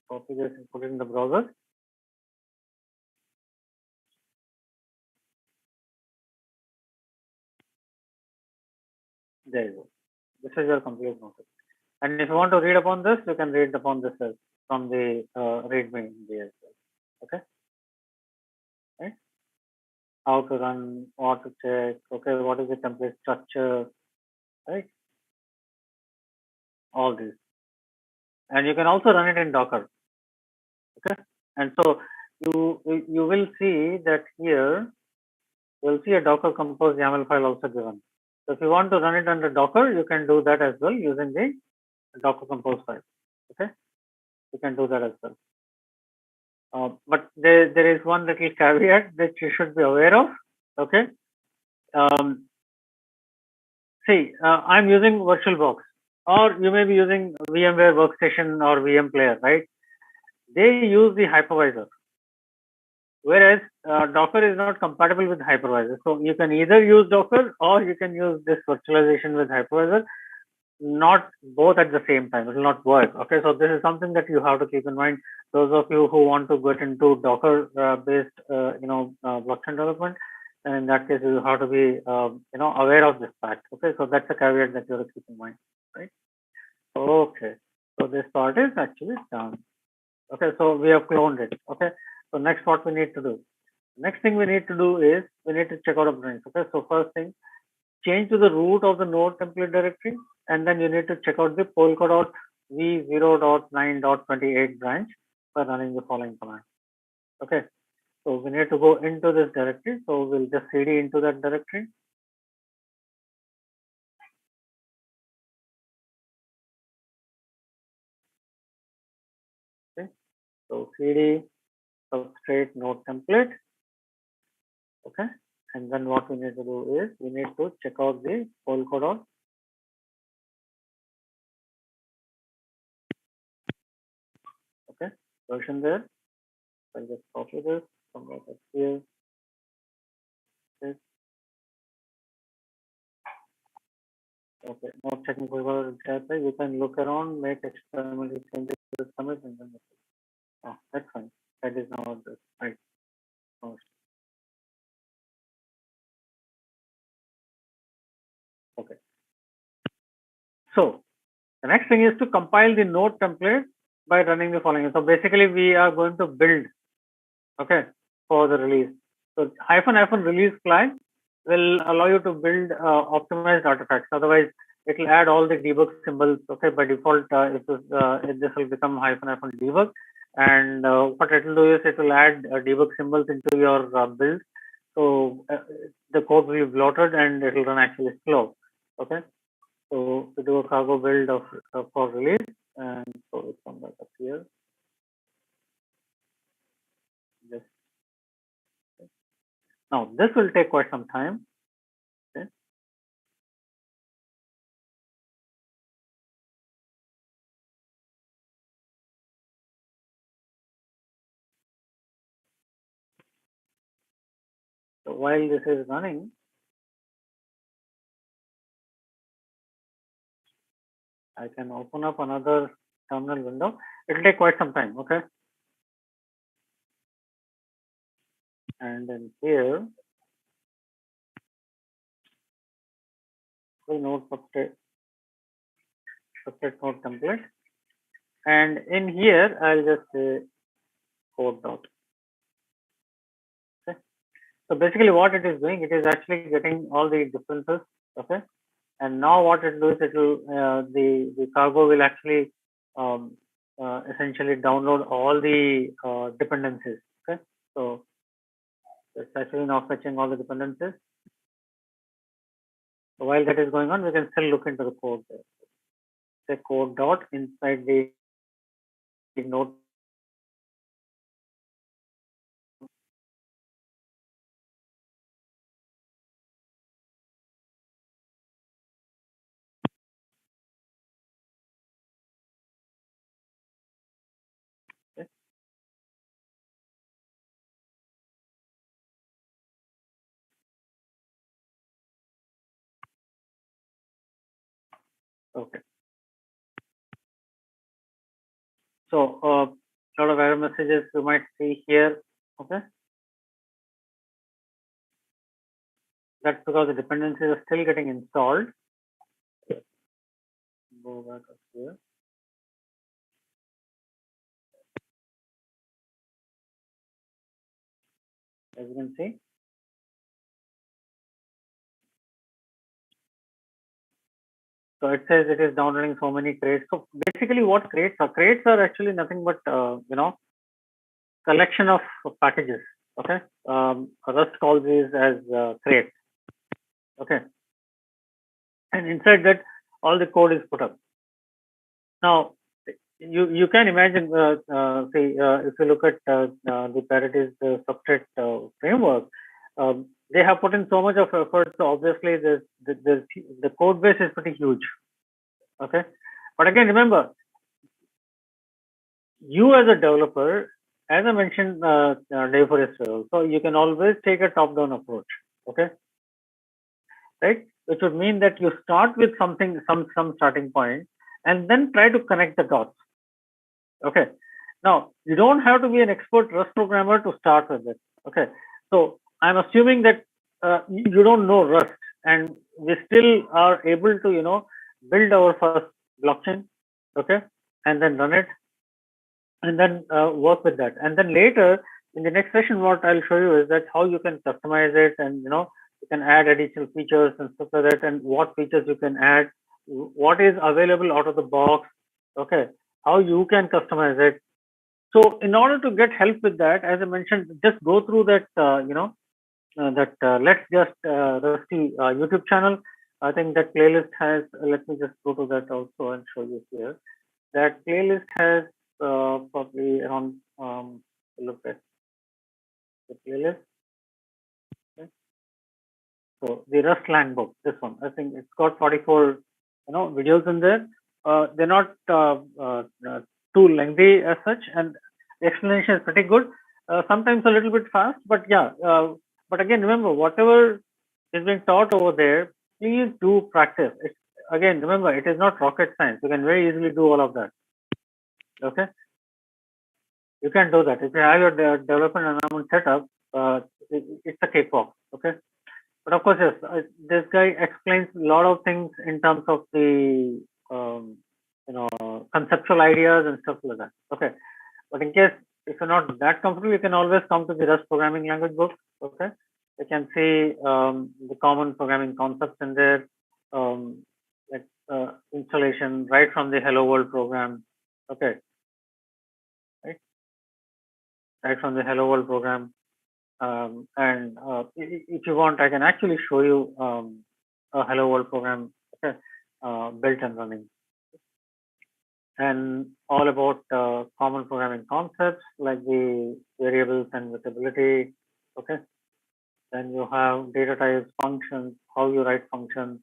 A: copy this and put it in the browser. There you go. This is your complete notebook. And if you want to read upon this, you can read upon this from the README as well. Okay. Right. How to run, what to check. Okay. What is the template structure? Right. All these. And you can also run it in Docker. Okay. And so you will see that here you'll see a Docker compose YAML file also given. So if you want to run it under Docker, you can do that as well using the Docker compose file. Okay. You can do that as well. But there is one little caveat that you should be aware of. Okay. See, I'm using VirtualBox, or you may be using VMware Workstation or VM Player, right? They use the hypervisor, whereas Docker is not compatible with hypervisor. So you can either use Docker or you can use this virtualization with hypervisor. Not both at the same time. It will not work. Okay, so this is something that you have to keep in mind. Those of you who want to get into Docker based, blockchain development, and in that case, you have to be, aware of this fact. Okay, so that's a caveat that you have to keep in mind, right? Okay, so this part is actually done. Okay, so we have cloned it. Okay, so next what we need to do. Next thing we need to do is we need to check out a branch. Okay, so first thing, change to the root of the node template directory, and then you need to check out the Polkadot v0.9.28 branch by running the following command. Okay, so we need to go into this directory. So we'll just cd into that directory. Okay, so cd substrate node template. Okay, and then what we need to do is we need to check out the Polkadot. Okay, version there. I'll just copy this from right up here. Okay, more technical about it. You can look around, make experimental changes to the summit, and then that's fine. That is now the right. Okay. So the next thing is to compile the node template by running the following. So basically, we are going to build, okay, for the release. So -- release client will allow you to build optimized artifacts. Otherwise, it will add all the debug symbols. Okay, by default, this will become -- debug, and what it will do is it will add debug symbols into your build. So the code will be bloated and it will run actually slow. Okay, so to do a cargo build of for release, and so it's on that up here. Just now, this will take quite some time. Okay. while this is running, I can open up another terminal window. It will take quite some time, okay? And then here, we node substrate node template. And in here, I'll just say code dot. Okay. So basically what it is doing, it is actually getting all the differences, okay? And now what it will do is it will, the cargo will actually essentially download all the dependencies, okay? So it's actually now fetching all the dependencies. So while that is going on, we can still look into the code there. Say code dot inside the node. Okay. Okay. So a lot of error messages you might see here. Okay. That's because the dependencies are still getting installed. Go back up here. As you can see. So it says it is downloading so many crates. So basically what crates are? Crates are actually nothing but, collection of packages. Okay. Rust calls these as crates. Okay. And inside that, all the code is put up. Now, you can imagine, if you look at the Paradigm substrate framework, they have put in so much of effort. So obviously, the code base is pretty huge. Okay, but again, remember, you as a developer, as I mentioned day before yesterday, so you can always take a top-down approach. Okay, right? Which would mean that you start with something, some starting point, and then try to connect the dots. Okay. Now, you don't have to be an expert Rust programmer to start with it. Okay. So I'm assuming that you don't know Rust, and we still are able to, build our first blockchain. Okay. And then run it, and then work with that. And then later in the next session, what I'll show you is that how you can customize it, and you can add additional features and stuff like that, and what features you can add, what is available out of the box. Okay. How you can customize it. So in order to get help with that, as I mentioned, just go through that, Let's Just Rusty YouTube channel. I think that playlist has, let me just go to that also and show you here. That playlist has probably around, look at the playlist. Okay. So the Rust Lang book, this one, I think it's got 44, videos in there. They're not too lengthy as such, and the explanation is pretty good. Sometimes a little bit fast, but yeah. But again, remember, whatever is being taught over there, please do practice. Again, remember, it is not rocket science. You can very easily do all of that. Okay, you can do that if you have your development environment set up. It's a cakewalk. Okay. But of course, yes, this guy explains a lot of things in terms of the conceptual ideas and stuff like that. Okay, but in case if you're not that comfortable, you can always come to the Rust programming language book. Okay, you can see the common programming concepts in there, like installation right from the Hello World program. Okay, right from the Hello World program. And if you want, I can actually show you a Hello World program, okay, built and running, and all about common programming concepts like the variables and visibility. Okay, then you have data types, functions, how you write functions.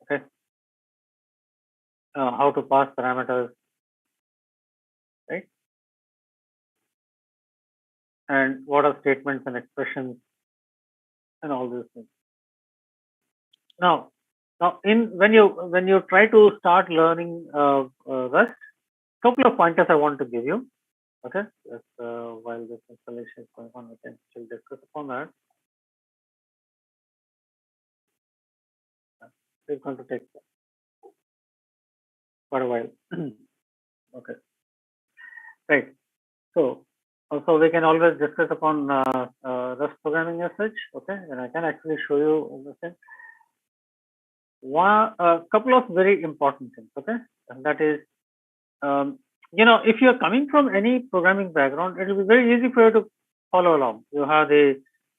A: Okay, how to pass parameters, right? and what are statements and expressions and all these things. Now, when you try to start learning Rust, couple of pointers I want to give you. Okay, yes, while this installation is going on, we can still discuss upon that. It's going to take quite a while. Okay, right. So we can always discuss upon Rust programming as such. Okay, and I can actually show you the thing. A couple of very important things. Okay, and that is, if you're coming from any programming background, it will be very easy for you to follow along. You have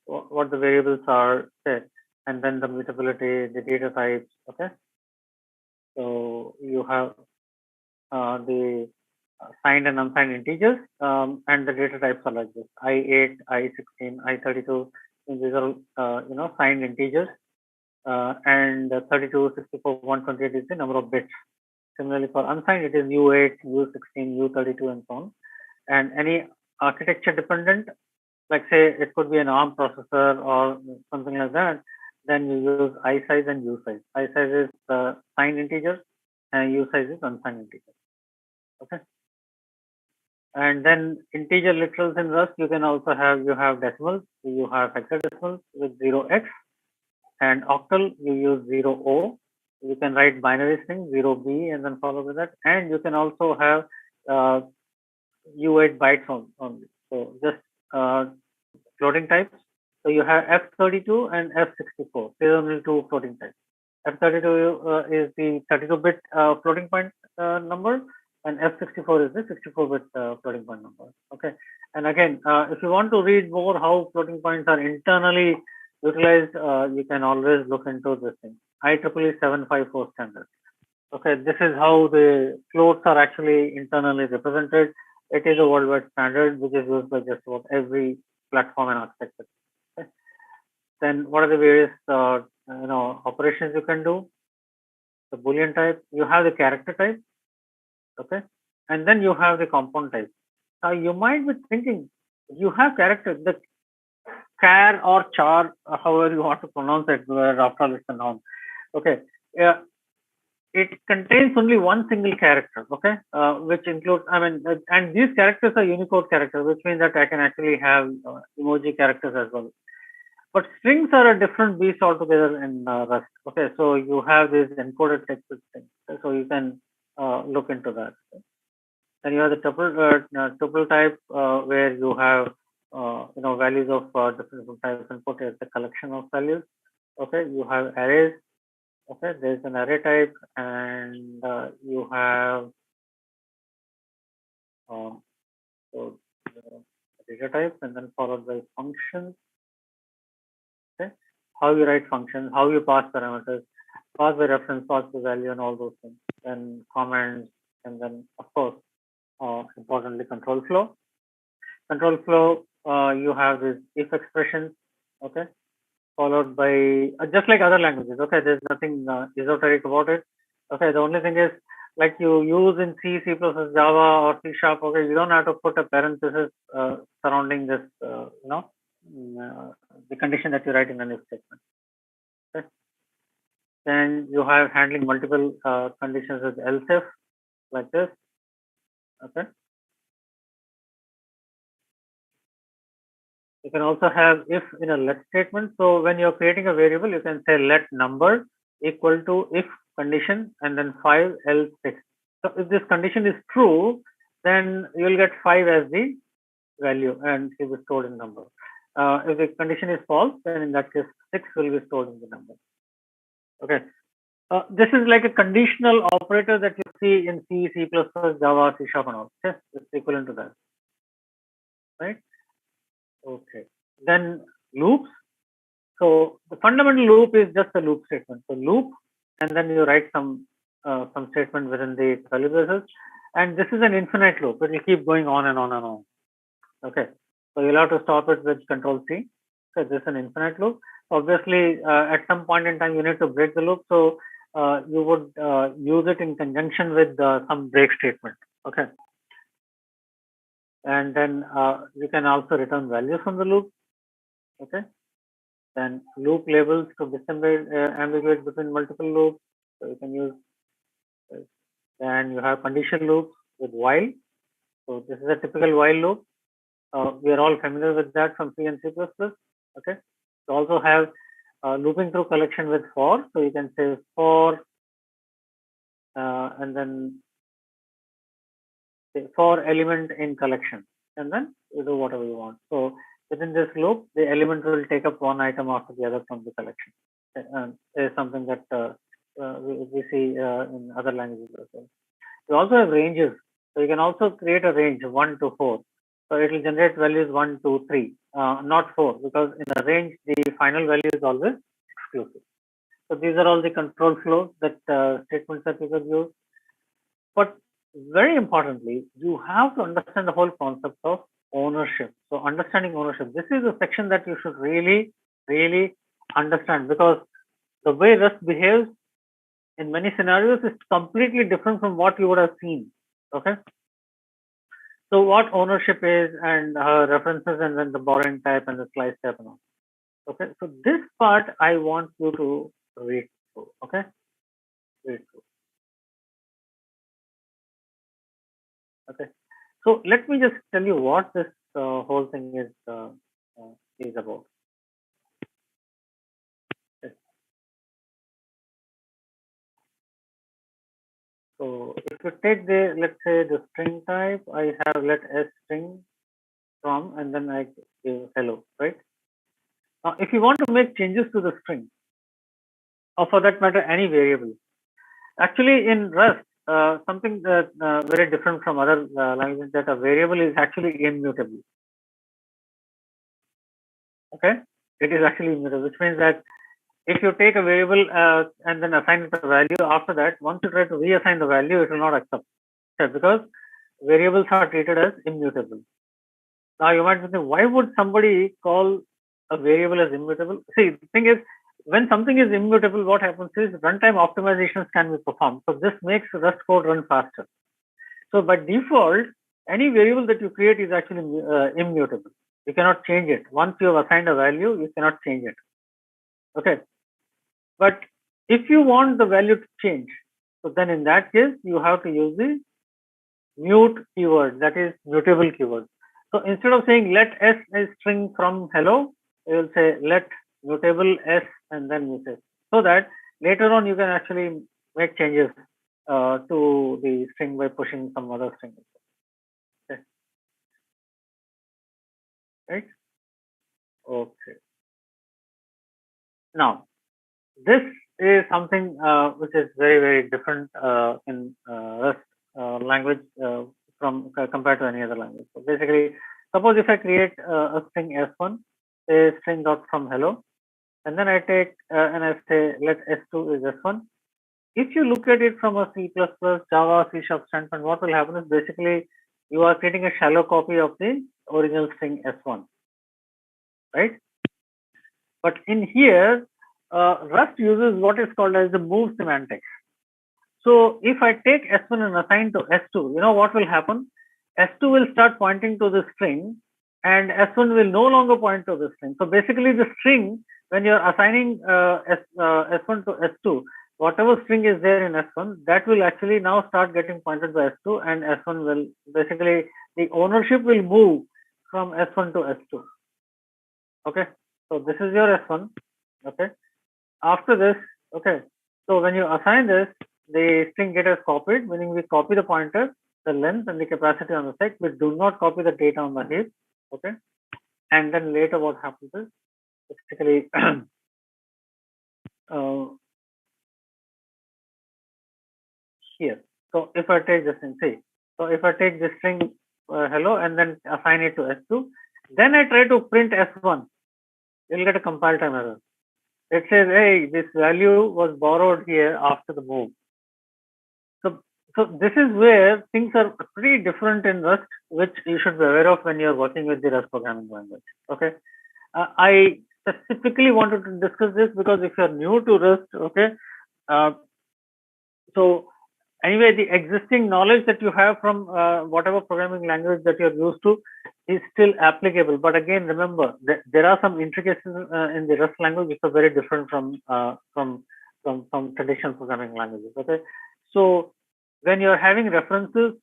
A: what the variables are set, and then the mutability, the data types. Okay, so you have the signed and unsigned integers, and the data types are like this: I8, I16, I32. These are signed integers, and 32, 64, 128 is the number of bits. Similarly, for unsigned, it is U8, U16, U32, and so on. And any architecture dependent, like say it could be an ARM processor or something like that, then you use I size and U size. I size is signed integer, and U size is unsigned integer. Okay. And then integer literals in Rust, you can also have decimals, you have hexadecimals with 0x, and octal you use 0O. You can write binary string 0B and then follow with that, and you can also have U8 bytes only. So just floating types. So you have F32 and F64. These are only two floating types. F32 is the 32-bit floating point number, and F64 is the 64-bit floating point number. Okay. And again, if you want to read more how floating points are internally utilized, you can always look into this thing. IEEE 754 standard. Okay, this is how the floats are actually internally represented. It is a worldwide standard which is used by just about every platform and architecture. Okay. Then what are the various operations you can do? The Boolean type, you have the character type, okay, and then you have the compound type. Now you might be thinking, you have characters, the char or char, however you want to pronounce it, after all it's a noun. Okay, it contains only one single character, okay, which includes, and these characters are Unicode characters, which means that I can actually have emoji characters as well. But strings are a different beast altogether in Rust. Okay, so you have this encoded text string, so you can look into that. Then you have the tuple type, where you have values of different types input as a collection of values. Okay, you have arrays. Okay, there's an array type, and you have data types, and then followed by functions. Okay, how you write functions, how you pass parameters, pass by reference, pass by value, and all those things. Then comments, and then of course, importantly, control flow. Control flow, you have this if expressions. Okay, followed by just like other languages. Okay, there's nothing esoteric about it. Okay, the only thing is, like you use in C, C++, Java, or C#. Okay, you don't have to put a parenthesis surrounding this, the condition that you write in an if statement. Okay. Then you have handling multiple conditions with else if, like this. Okay. You can also have if in a let statement. So when you're creating a variable, you can say let number equal to if condition and then 5 else 6. So if this condition is true, then you'll get 5 as the value and it will be stored in number. If the condition is false, then in that case 6 will be stored in the number. Okay. This is like a conditional operator that you see in C, C++, Java, C# and all. Okay, it's equivalent to that. Right? Okay. Then loops. So the fundamental loop is just a loop statement. So loop, and then you write some statement within the curly braces, and this is an infinite loop. It will keep going on and on and on. Okay. So you'll have to stop it with Control C. So this is an infinite loop. Obviously, at some point in time, you need to break the loop. So you would use it in conjunction with some break statement. Okay. and then you can also return values from the loop. Okay, then loop labels to disambiguate between multiple loops. So you can use, and you have condition loops with while. So this is a typical while loop. We are all familiar with that from C and C++. Okay, you also have looping through collection with for. So you can say for, and then say for element in collection, and then you do whatever you want. So within this loop, the element will take up one item after the other from the collection. Is something that we see in other languages as well. You also have ranges. So you can also create a range 1 to 4. So it will generate values 1, 2, 3, not 4, because in a range, the final value is always exclusive. So these are all the control flows that statements that you could use. But very importantly, you have to understand the whole concept of ownership. So understanding ownership, this is a section that you should really, really understand, because the way Rust behaves in many scenarios is completely different from what you would have seen. Okay. So what ownership is, and references, and then the borrowing type and the slice type and all. Okay. So this part I want you to read through. Okay. Read through. Okay. So let me just tell you what this whole thing is about. Okay. So if you take the, let's say, the string type, I have let s string from, and then I give hello, right? Now, if you want to make changes to the string, or for that matter, any variable, actually in Rust, something that very different from other languages, that a variable is actually immutable. Okay, it is actually immutable, which means that if you take a variable and then assign it a value, after that, once you try to reassign the value, it will not accept, okay, because variables are treated as immutable. Now you might be thinking, why would somebody call a variable as immutable? See, the thing is, when something is immutable, what happens is runtime optimizations can be performed. So this makes Rust code run faster. So by default, any variable that you create is actually immutable. You cannot change it. Once you have assigned a value, you cannot change it. Okay. But if you want the value to change, so then in that case, you have to use the mute keyword, that is mutable keyword. So instead of saying let s is string from hello, you will say let mutable s and then mute it. So that later on you can actually make changes to the string by pushing some other string. Okay. Right? Okay. Now, this is something which is very, very different in Rust language from compared to any other language. So basically, suppose if I create a string s1, say string dot from hello, and then I take and I say let s2 is s1. If you look at it from a C++, Java, C# standpoint, what will happen is basically you are creating a shallow copy of the original string s1, right? But in here, Rust uses what is called as the move semantics. So if I take s1 and assign to s2, you know what will happen? S2 will start pointing to the string, and S1 will no longer point to the string. So basically, the string, when you're assigning S1 to S2, whatever string is there in S1, that will actually now start getting pointed by S2, and S1 will basically, the ownership will move from S1 to S2. Okay, so this is your S1. Okay, after this, okay, so when you assign this, the string gets copied, meaning we copy the pointer, the length, and the capacity on the stack. We do not copy the data on the heap. Okay, and then later what happens is basically here. So if I take this string, see, so if I take this string hello and then assign it to S2, then I try to print S1, you'll get a compile time error. It says, hey, this value was borrowed here after the move. So this is where things are pretty different in Rust, which you should be aware of when you're working with the Rust programming language. Okay, I specifically wanted to discuss this because if you're new to Rust, okay, so Anyway, the existing knowledge that you have from whatever programming language that you're used to is still applicable. But again, remember that there are some intricacies in the Rust language which are very different from traditional programming languages. Okay, so when you're having references,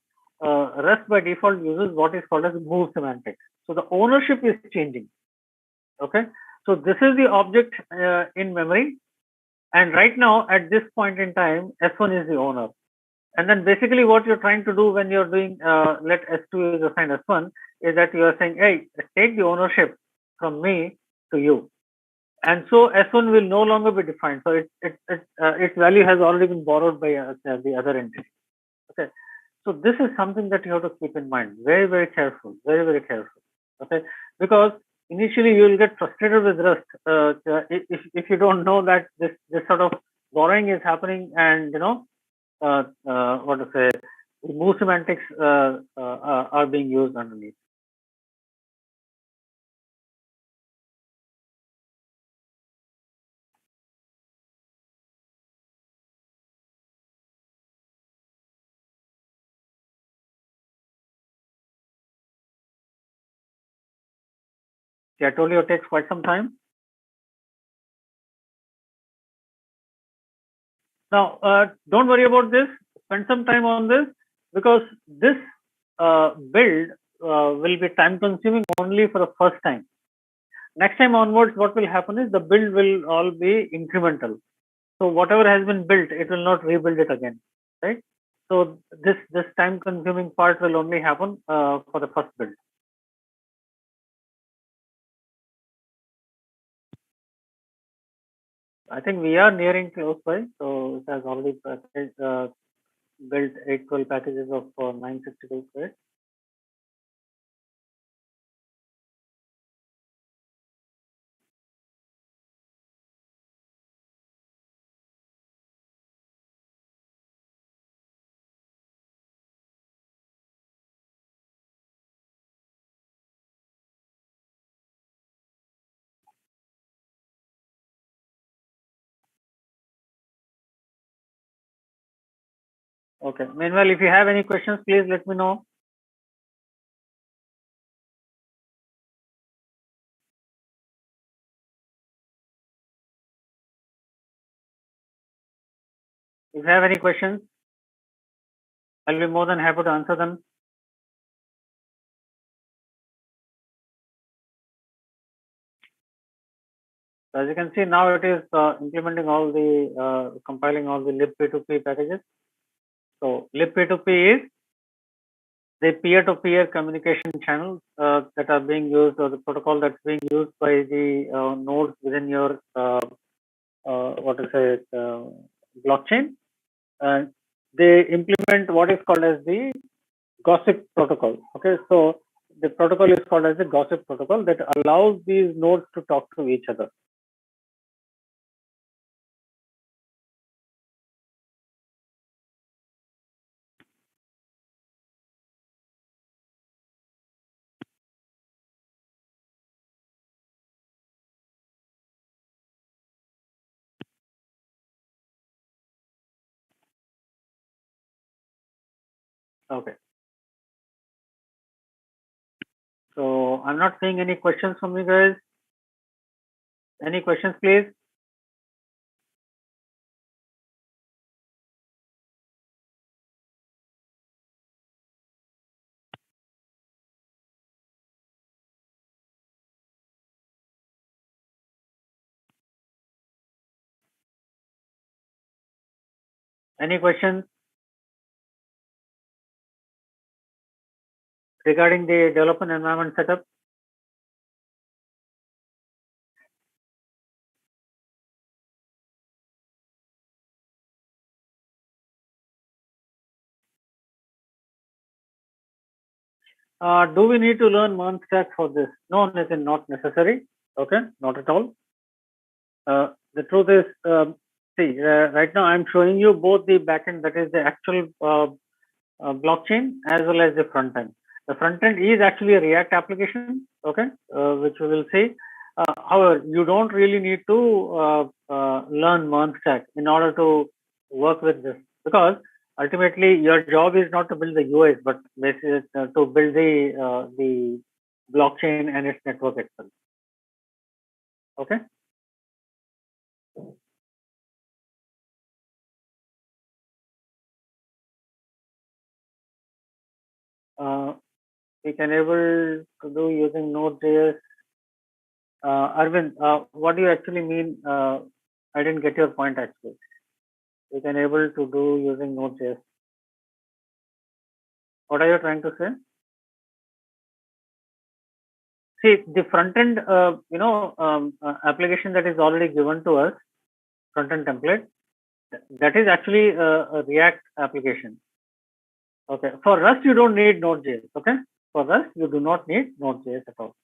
A: Rust by default uses what is called as move semantics. So the ownership is changing. Okay, so this is the object in memory, and right now at this point in time, S1 is the owner. And then basically what you're trying to do when you're doing let S2 is assigned S1 is that you are saying, hey, take the ownership from me to you. And so S1 will no longer be defined. So its value has already been borrowed by the other entity. Okay. So this is something that you have to keep in mind. Very, very careful. Very, very careful. Okay. Because initially you will get frustrated with Rust if you don't know that this sort of borrowing is happening, and what to say, move semantics are being used underneath. See, I told you it takes quite some time. Now, don't worry about this. Spend some time on this, because this build will be time consuming only for the first time. Next time onwards, what will happen is the build will all be incremental. So whatever has been built, it will not rebuild it again, right? So this time consuming part will only happen for the first build. I think we are nearing close by. So it has already built 812 packages of 962 credits. Okay. Meanwhile, if you have any questions, please let me know. If you have any questions, I'll be more than happy to answer them. So as you can see, now it is implementing all the compiling all the libp2p packages. So libp2p is the peer-to-peer communication channels that are being used, or the protocol that's being used by the nodes within your blockchain. And they implement what is called as the gossip protocol. Okay, so the protocol is called as the gossip protocol that allows these nodes to talk to each other. Okay. So I'm not seeing any questions from you guys. Any questions, please? Any questions regarding the development environment setup? Do we need to learn MERN stack for this? No, Nitin, not necessary. Okay, not at all. The truth is, right now I'm showing you both the backend, that is the actual blockchain, as well as the front end. The front end is actually a React application, okay, which we will see. However, you don't really need to learn MERN stack in order to work with this, because Ultimately, your job is not to build the UIs, but basically to build the blockchain and its network itself. Okay. We can able to do using Node.js. Arvind, what do you actually mean? I didn't get your point actually. We can able to do using Node.js. What are you trying to say? See, the front end, application that is already given to us, front end template, that is actually a React application. Okay. For Rust, you don't need Node.js. Okay. For Rust, you do not need Node.js at all.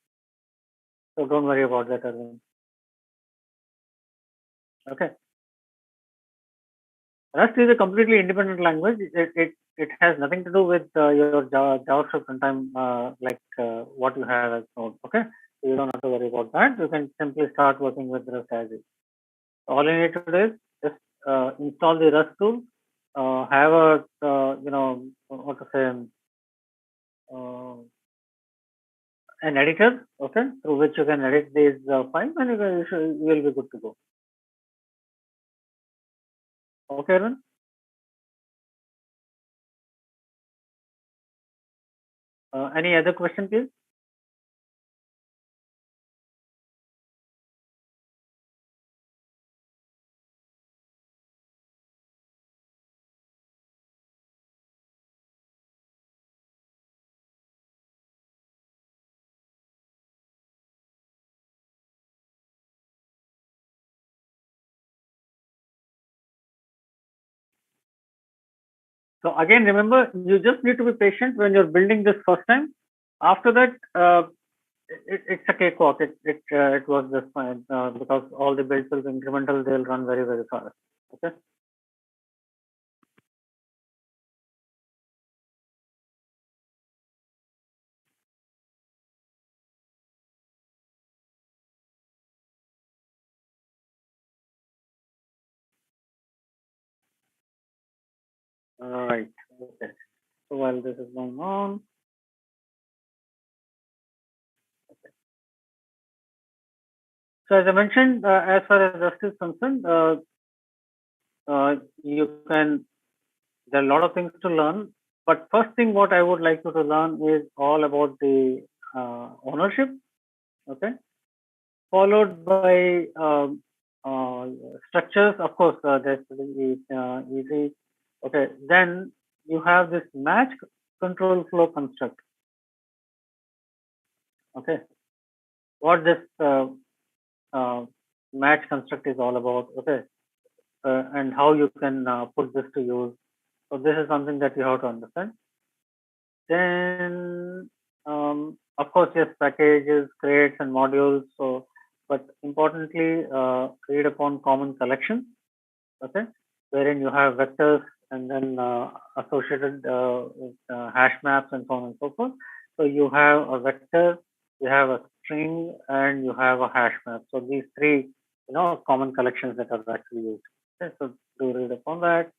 A: So don't worry about that, Arvind. Okay. Rust is a completely independent language. It has nothing to do with your JavaScript runtime what you have as Node. Okay. So you don't have to worry about that. You can simply start working with Rust as is. All you need to do is just install the Rust tool, have a what to say, an editor, okay, through which you can edit these files, and you will be good to go. Okay, Arun? Any other question, please? So again, remember, you just need to be patient when you're building this first time. After that, it's a cakewalk. It was just fine because all the builds will be incremental. They'll run very, very fast. Okay. All right. Okay. So while this is going on, so as I mentioned, as far as Rust is concerned, you can. There are a lot of things to learn, but first thing what I would like you to learn is all about the ownership. Okay, followed by structures. Of course, that's easy. Okay, then you have this match control flow construct. Okay, what this uh, match construct is all about. Okay, and how you can put this to use. So this is something that you have to understand. Then, of course, yes, packages, crates, and modules. So, but importantly, create upon common collections. Okay, wherein you have vectors and then associated hash maps and so on and so forth. So you have a vector, you have a string, and you have a hash map. So these three, common collections that are actually used. Okay, so do read upon that.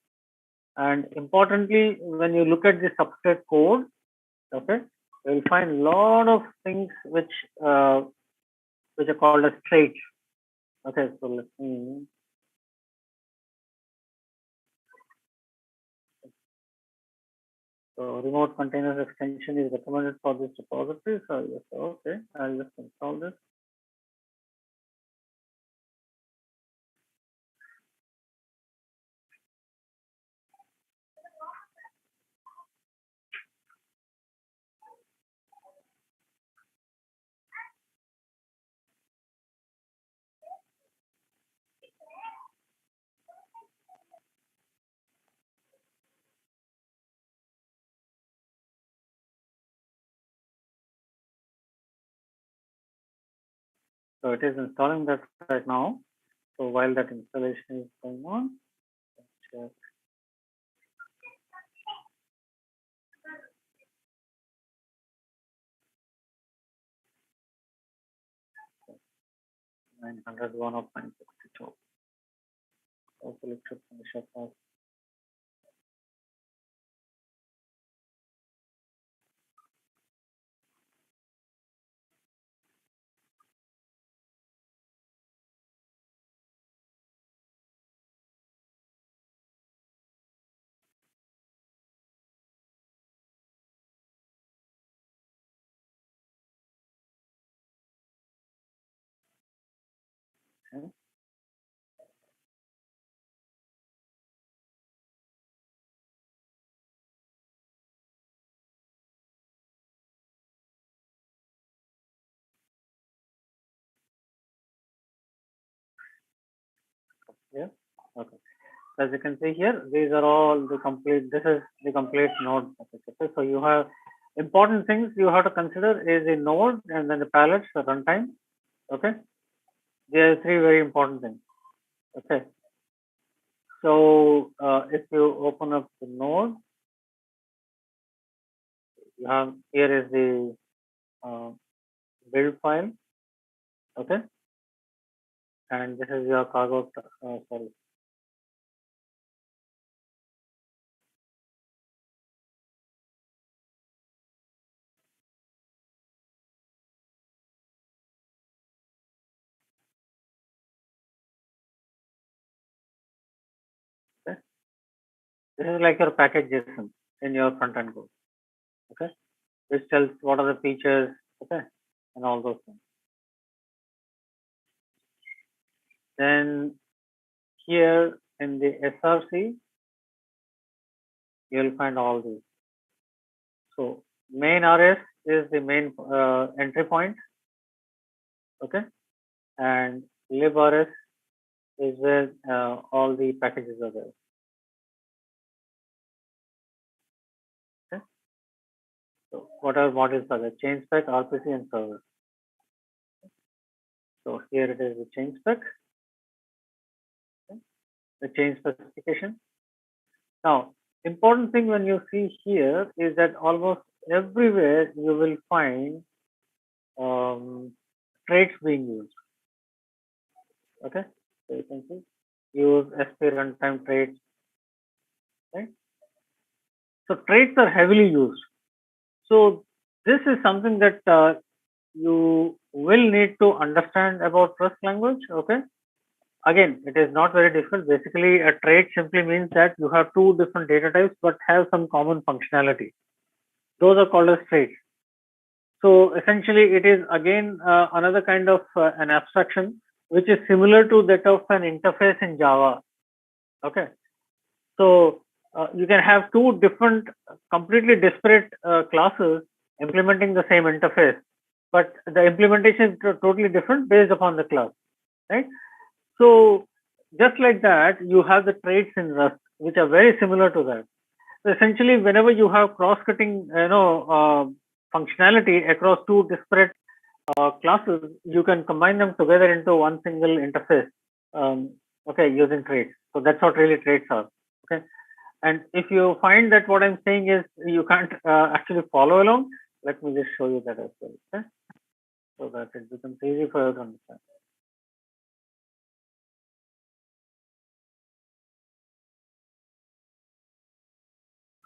A: And importantly, when you look at the substrate code, okay, you'll find a lot of things which are called as traits. Okay, so let me. So remote containers extension is recommended for this repository. So yes, okay, I'll just install this. So it is installing that right now. So while that installation is going on, check 901 of 962. Hopefully it should finish up. Okay. Yeah. Okay. As you can see here, these are all the complete. This is the complete node. Okay. So you have important things you have to consider is the node and then the palettes, the runtime. Okay. There are three very important things. Okay. So if you open up the node, you have here is the build file. Okay. And this is your cargo. Sorry. Okay. This is like your package JSON in your front end code. Okay. Which tells what are the features. Okay. And all those things. Then here in the SRC, you'll find all these. So main RS is the main entry point. Okay. And librs is where all the packages are there. Okay. So what are modules are there? Change spec, RPC, and server. So here it is the change spec, okay. The change specification. Now, important thing when you see here is that almost everywhere you will find traits being used. Okay, so you can see use SP runtime traits, right? So traits are heavily used. So this is something that you will need to understand about Rust language. Okay, again, it is not very difficult. Basically, a trait simply means that you have two different data types but have some common functionality. Those are called as traits. So essentially, it is again another kind of an abstraction which is similar to that of an interface in Java. Okay, so you can have two different, completely disparate classes implementing the same interface, but the implementation is totally different based upon the class, right? So just like that, you have the traits in Rust, which are very similar to that. So essentially, whenever you have cross-cutting, functionality across two disparate classes, you can combine them together into one single interface. Okay, using traits. So that's what really traits are. Okay, and if you find that what I'm saying is you can't actually follow along, let me just show you that as well. Okay, so that it becomes easy for you to understand.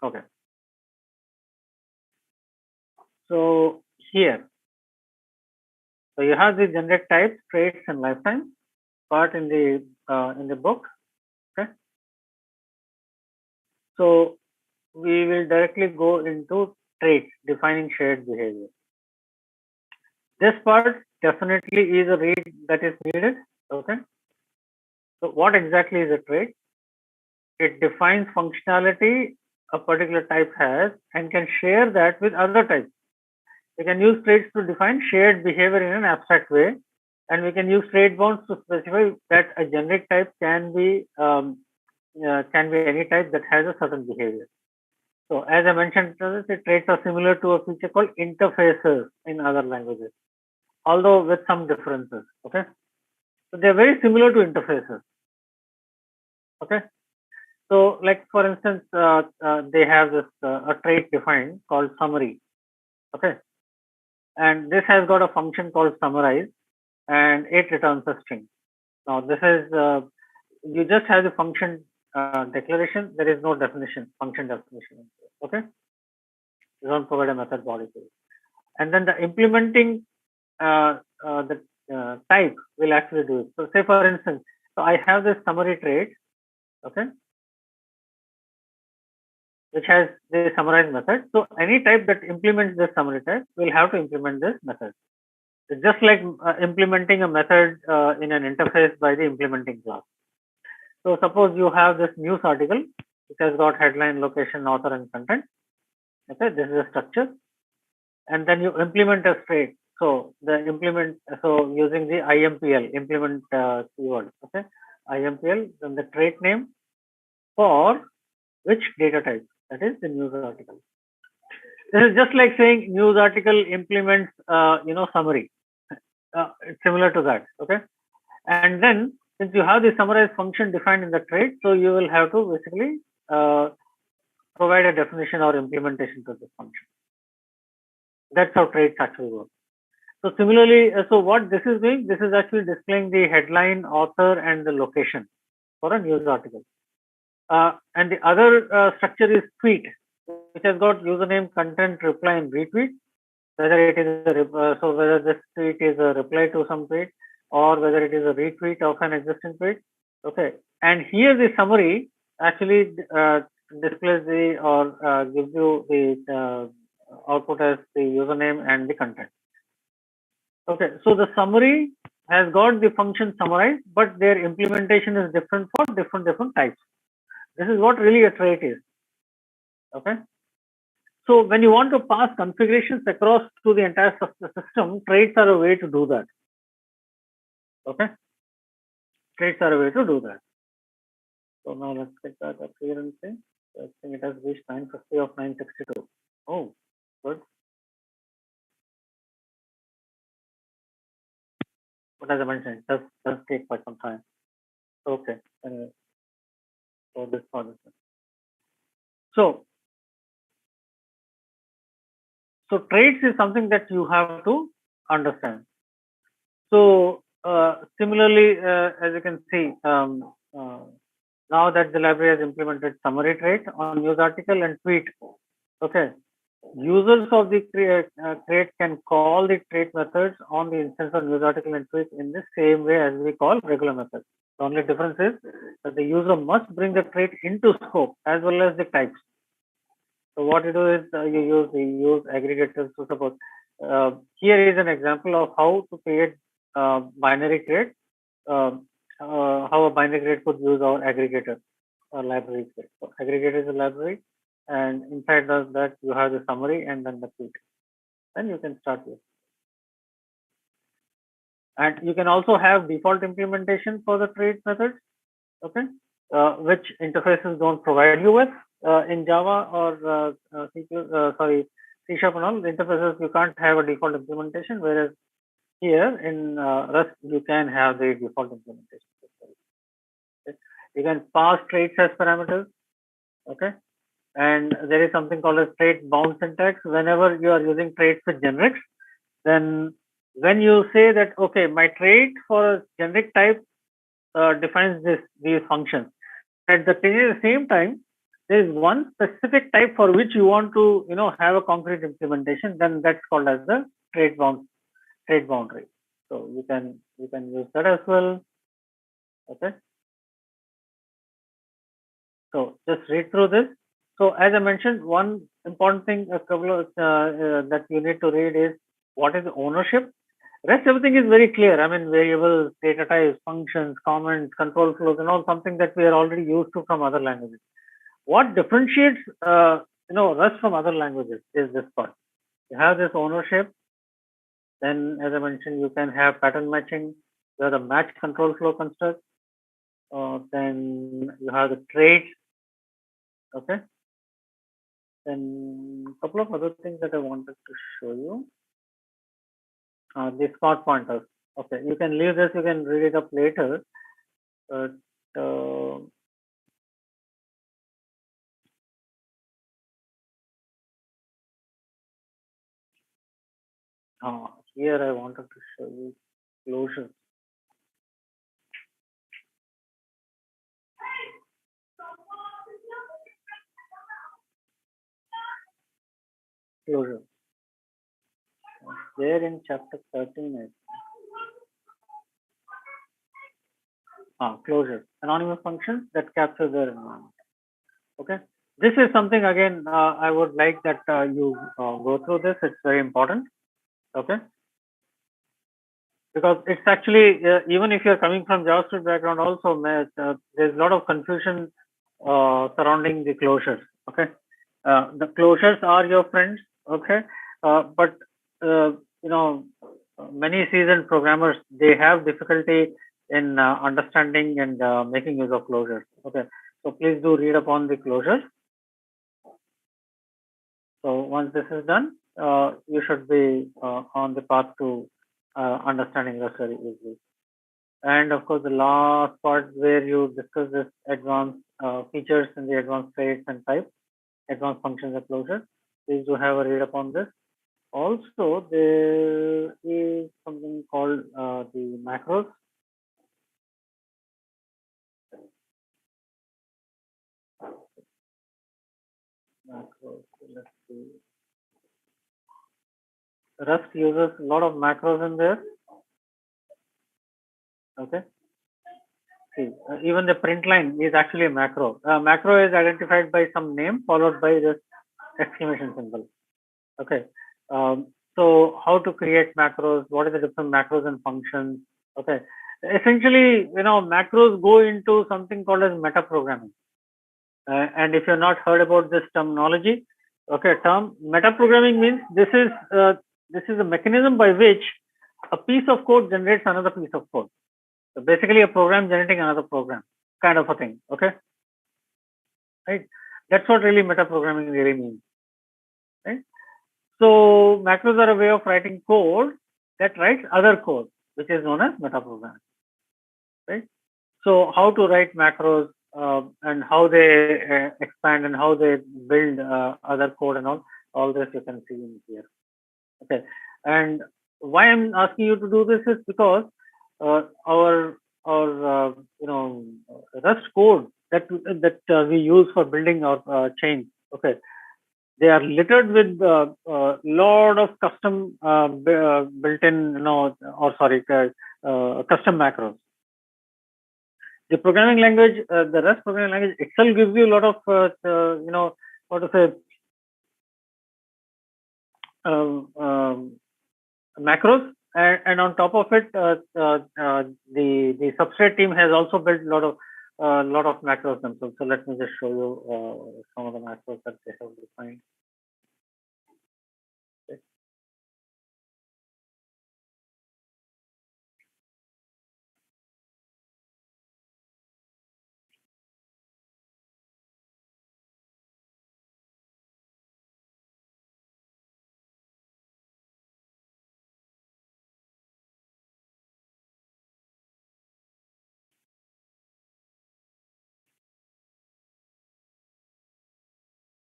A: Okay, so here, so you have the generic types, traits, and lifetime part in the book. Okay, so we will directly go into traits, defining shared behavior. This part definitely is a read that is needed. Okay, so what exactly is a trait? It defines functionality a particular type has and can share that with other types. We can use traits to define shared behavior in an abstract way, and we can use trait bounds to specify that a generic type can be any type that has a certain behavior. So as I mentioned, the traits are similar to a feature called interfaces in other languages, although with some differences. Okay, so they're very similar to interfaces. Okay, so like for instance, they have this a trait defined called summary. Okay, and this has got a function called summarize, and it returns a string. Now this is you just have the function declaration. There is no definition, function definition. Okay, you don't provide a method body to it. And then the implementing the type will actually do it. So say for instance, so I have this summary trait, okay, which has the summarize method. So any type that implements this summary type will have to implement this method. It's just like implementing a method in an interface by the implementing class. So suppose you have this news article which has got headline, location, author, and content. Okay, this is a structure, and then you implement a trait. So using the IMPL implement keyword. Okay, IMPL, then the trait name for which data type, that is the news article. This is just like saying news article implements summary. It's similar to that. Okay, and then since you have the summarize function defined in the trait, so you will have to basically provide a definition or implementation to this function. That's how traits actually work. So similarly, so what this is doing, this is actually displaying the headline, author, and the location for a news article. And the other structure is tweet, which has got username, content, reply, and retweet. Whether it is whether this tweet is a reply to some tweet or whether it is a retweet of an existing tweet. Okay, and here the summary actually displays the or gives you the output as the username and the content. Okay, so the summary has got the function summarize, but their implementation is different for different types. This is what really a trait is. Okay. So when you want to pass configurations across to the entire system, traits are a way to do that. Okay. Traits are a way to do that. So now let's take that up here and say, I think it has reached 950 of 962. Oh, good. But as I mentioned, it does take quite some time. Okay. Anyway, so this one. So traits is something that you have to understand. So similarly, as you can see, now that the library has implemented summary trait on news article and tweet, okay, users of the trait can call the trait methods on the instance of news article and tweet in the same way as we call regular methods. The only difference is that the user must bring the trait into scope as well as the types. So what you do is you use aggregators to support. Here is an example of how to create binary trait. How a binary trait could use our aggregator library. So aggregator is a library, and inside that you have the summary and then the tweet. Then you can start with. And you can also have default implementation for the trait methods. Okay, which interfaces don't provide you with. In Java or C# and all the interfaces, you can't have a default implementation, whereas here in Rust you can have the default implementation. Okay. You can pass traits as parameters. Okay, and there is something called a trait bound syntax. Whenever you are using traits with generics, then when you say that okay, my trait for a generic type defines these functions. At the same time, there is one specific type for which you want to have a concrete implementation. Then that's called as the trait boundary. So you can use that as well. Okay. So just read through this. So as I mentioned, one important thing, a couple of that you need to read is what is the ownership. Rest everything is very clear. I mean, variables, data types, functions, comments, control flows, and all something that we are already used to from other languages. What differentiates Rust from other languages is this part. You have this ownership. Then, as I mentioned, you can have pattern matching. You have the match control flow construct. Then you have the traits. Okay. Then a couple of other things that I wanted to show you. The spot pointers. Okay, you can leave this. You can read it up later. But here I wanted to show you closure. Closure. There in chapter 13, closure. Anonymous functions that capture their environment. Okay. This is something again I would like that you go through this. It's very important. Okay. because it's actually even if you're coming from JavaScript background, also there's a lot of confusion surrounding the closures. Okay, the closures are your friends. Okay, but you know, many seasoned programmers, they have difficulty in understanding and making use of closures. Okay, so please do read upon the closures. So once this is done, you should be on the path to understanding Rust very easily. And of course, the last part where you discuss this advanced features in the advanced traits and types, advanced functions and closures. Please do have a read upon this. Also, there is something called the macros. Macros. Let's see. Rust uses a lot of macros in there. Okay. See, even the print line is actually a macro. Macro is identified by some name followed by this exclamation symbol. Okay. So how to create macros? What are the different macros and functions? Okay. Essentially, macros go into something called as meta programming. And if you're not heard about this terminology, term meta programming means this is a mechanism by which a piece of code generates another piece of code. So basically, a program generating another program, kind of a thing. Okay, right? That's what really meta programming really means, right? So macros are a way of writing code that writes other code, which is known as meta programming, right? So how to write macros and how they expand and how they build other code and all this you can see in here. Okay, and why I'm asking you to do this is because our Rust code that we use for building our chain. Okay, they are littered with a lot of custom built-in, custom macros. The programming language, the Rust programming language itself gives you a lot of, what to say, macros, and on top of it, the Substrate team has also built a lot of macros themselves. So let me just show you some of the macros that they have defined. Okay.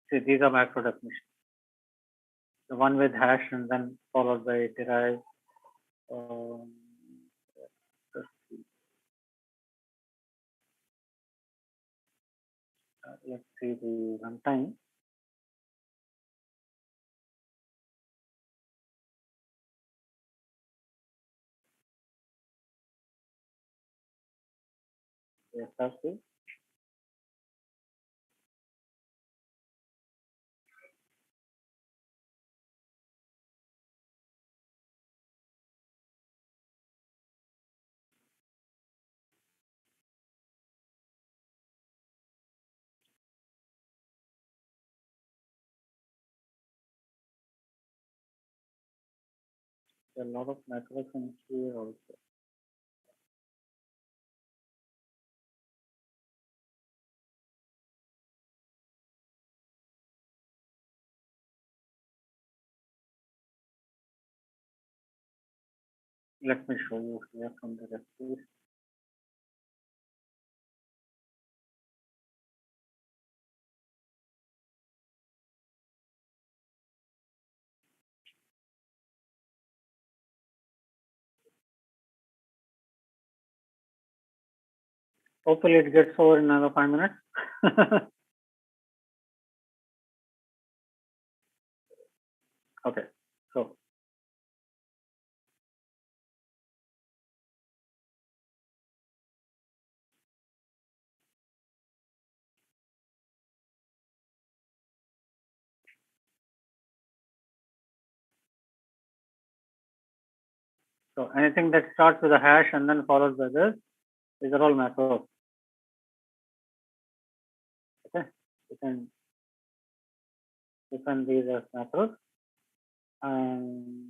A: See, these are macro definitions. The one with hash and then followed by derive. Um, let's see the runtime. Yes, that's it. There are a lot of macros in here also. Let me show you here from the recipe. Hopefully it gets over in another 5 minutes. Okay, so So anything that starts with a hash and then followed by this, these are all macros. Okay, you can define these as macros. And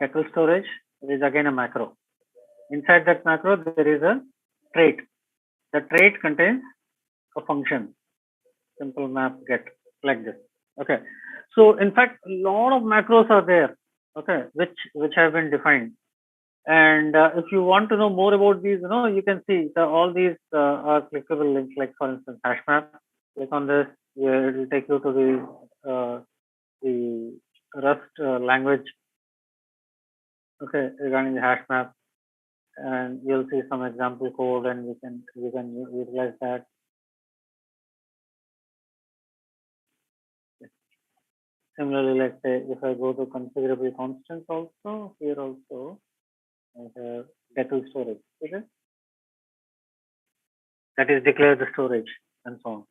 A: Decal storage is again a macro. Inside that macro, there is a trait. The trait contains a function, simple map get, like this. Okay. So in fact, a lot of macros are there, okay, which have been defined. And if you want to know more about these, you can see all these are clickable links, like for instance, hash map. Click on this, yeah, it will take you to the Rust language, okay, regarding the hash map, and you'll see some example code, and you can utilize that. Similarly, let's say if I go to configurable constants also, here also I have Decal storage, okay? That is declare the storage and so on.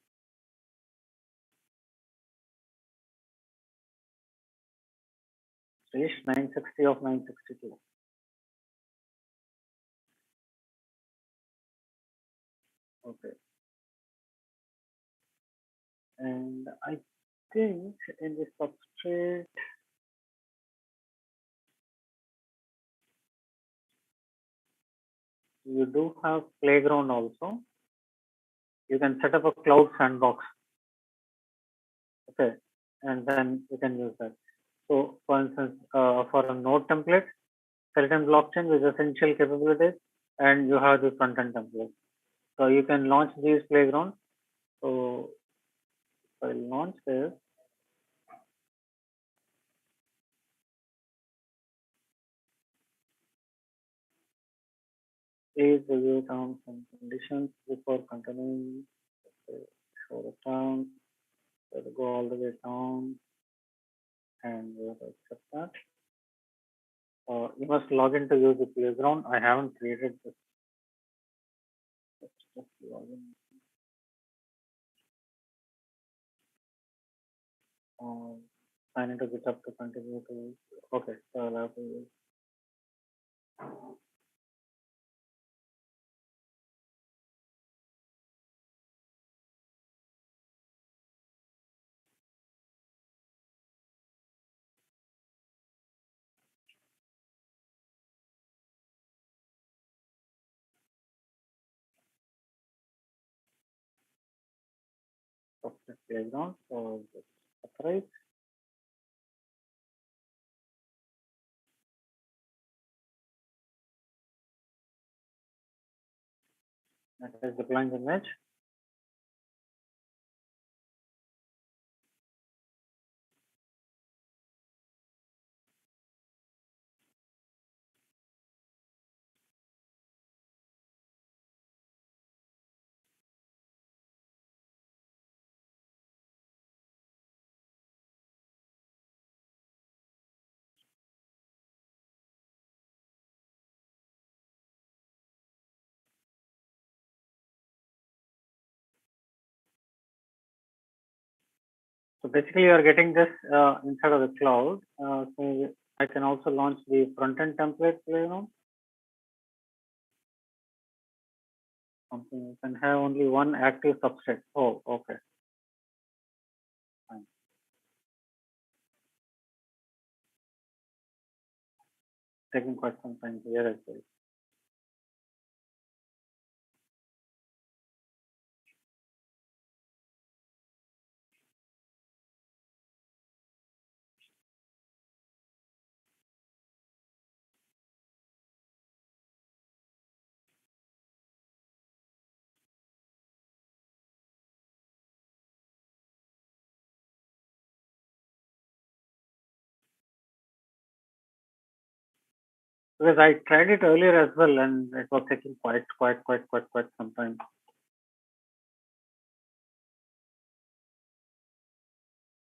A: Stage 960 of 962. Okay. And I think in the substrate, you do have playground also. You can set up a cloud sandbox. Okay. And then you can use that. So for instance, for a node template, certain blockchain with essential capabilities, and you have the front end template. So you can launch these playgrounds. So if I launch this, please review terms and conditions before continuing. Show the terms. So go all the way down, and we have to accept that. You must log in to use the playground. I haven't created this. Let's just log in. Sign into GitHub to continue to. Okay, so I'll have to use. Software playground. So just authorize. That is deploying the image. So basically, you are getting this inside of the cloud. So I can also launch the front end template playground. Something you can have only one active substrate. Oh, okay. Fine. Taking quite some time here as well. Because I tried it earlier as well, and it was taking quite some time.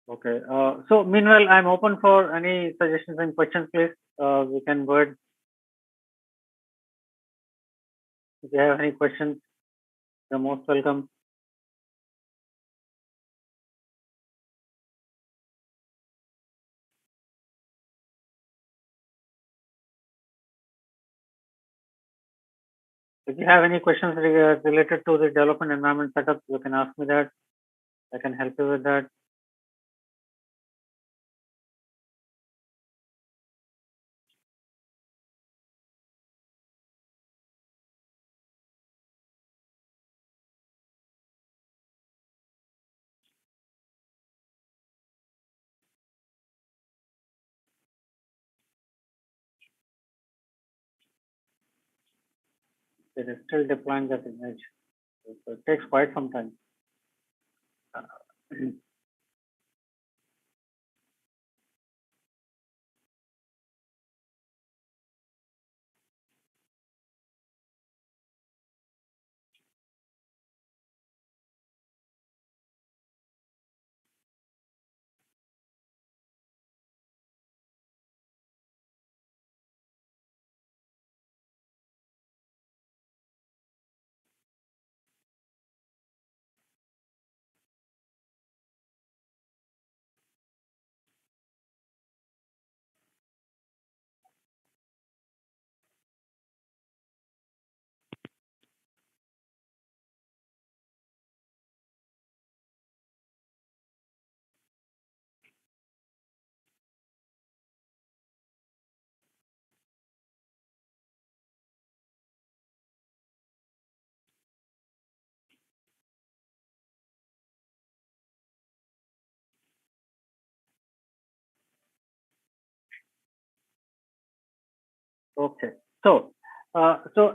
A: Okay. So meanwhile, I'm open for any suggestions and questions, please. We can go ahead. If you have any questions, you're most welcome. If you have any questions related to the development environment setup, you can ask me that. I can help you with that. It is still deploying that image. So it takes quite some time. Okay. So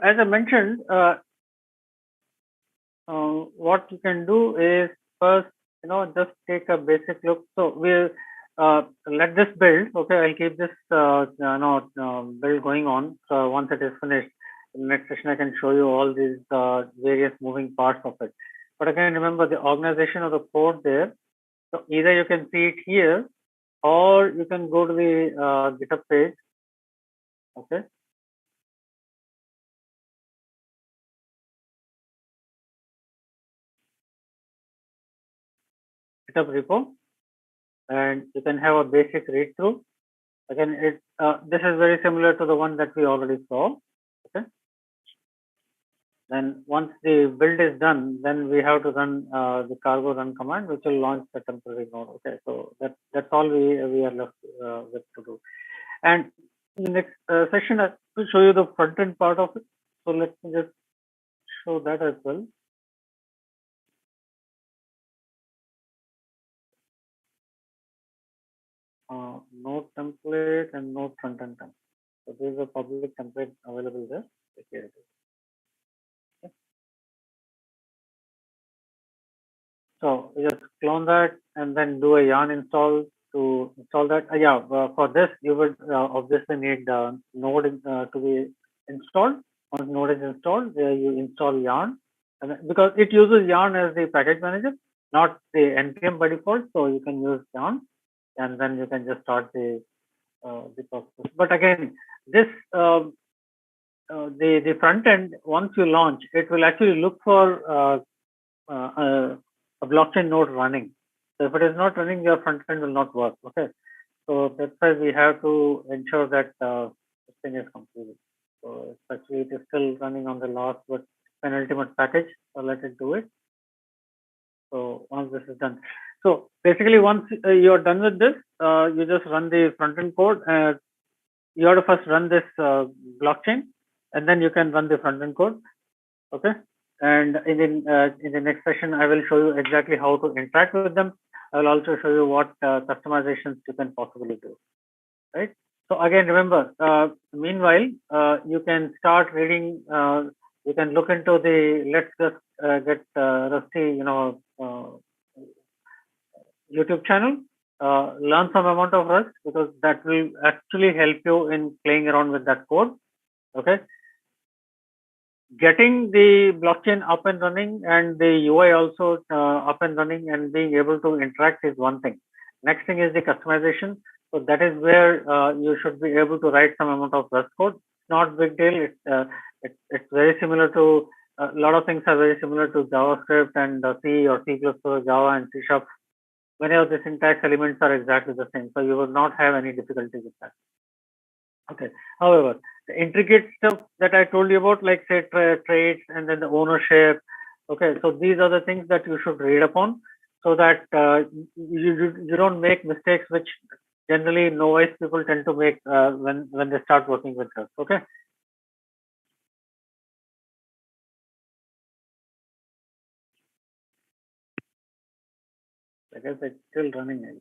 A: as I mentioned, what you can do is first, just take a basic look. So we'll let this build. Okay, I'll keep this build going on. So once it is finished, in the next session I can show you all these various moving parts of it. But again, remember the organization of the code there. So either you can see it here, or you can go to the GitHub page. Okay. GitHub repo, and you can have a basic read through. Again, this is very similar to the one that we already saw. Okay. Then once the build is done, then we have to run the cargo run command, which will launch the temporary node. Okay, so that's all we are left with to do. And in the next session, I will show you the front end part of it. So let me just show that as well. Node template and node front end template. So there is a public template available there. Okay. So you just clone that and then do a yarn install to install that. For this you would obviously need Node to be installed. Once Node is installed, you install yarn, and because it uses yarn as the package manager, not the npm by default. So you can use yarn, and then you can just start the process. But again, this the front end, once you launch, it will actually look for a blockchain node running. So if it is not running, your front end will not work. Okay, so that's why we have to ensure that this thing is completed. So actually, it is still running on the last but penultimate package. So let it do it. So once this is done, so basically once you are done with this, you just run the front end code. You have to first run this blockchain, and then you can run the front end code. Okay, and in the next session I will show you exactly how to interact with them. I will also show you what customizations you can possibly do, right? So again, remember, meanwhile, you can start reading, you can look into the let's just get Rusty YouTube channel, learn some amount of Rust, because that will actually help you in playing around with that code. Okay, getting the blockchain up and running and the UI also up and running and being able to interact is one thing. Next thing is the customization. So that is where you should be able to write some amount of Rust code. It's not big deal. It's very similar to a lot of things are very similar to JavaScript and C or C++, Java and C Sharp. Many of the syntax elements are exactly the same, so you will not have any difficulty with that. Okay. However, the intricate stuff that I told you about, like say traits and then the ownership. Okay, so these are the things that you should read upon so that you don't make mistakes which generally novice people tend to make when they start working with us. Okay. I guess it's still running.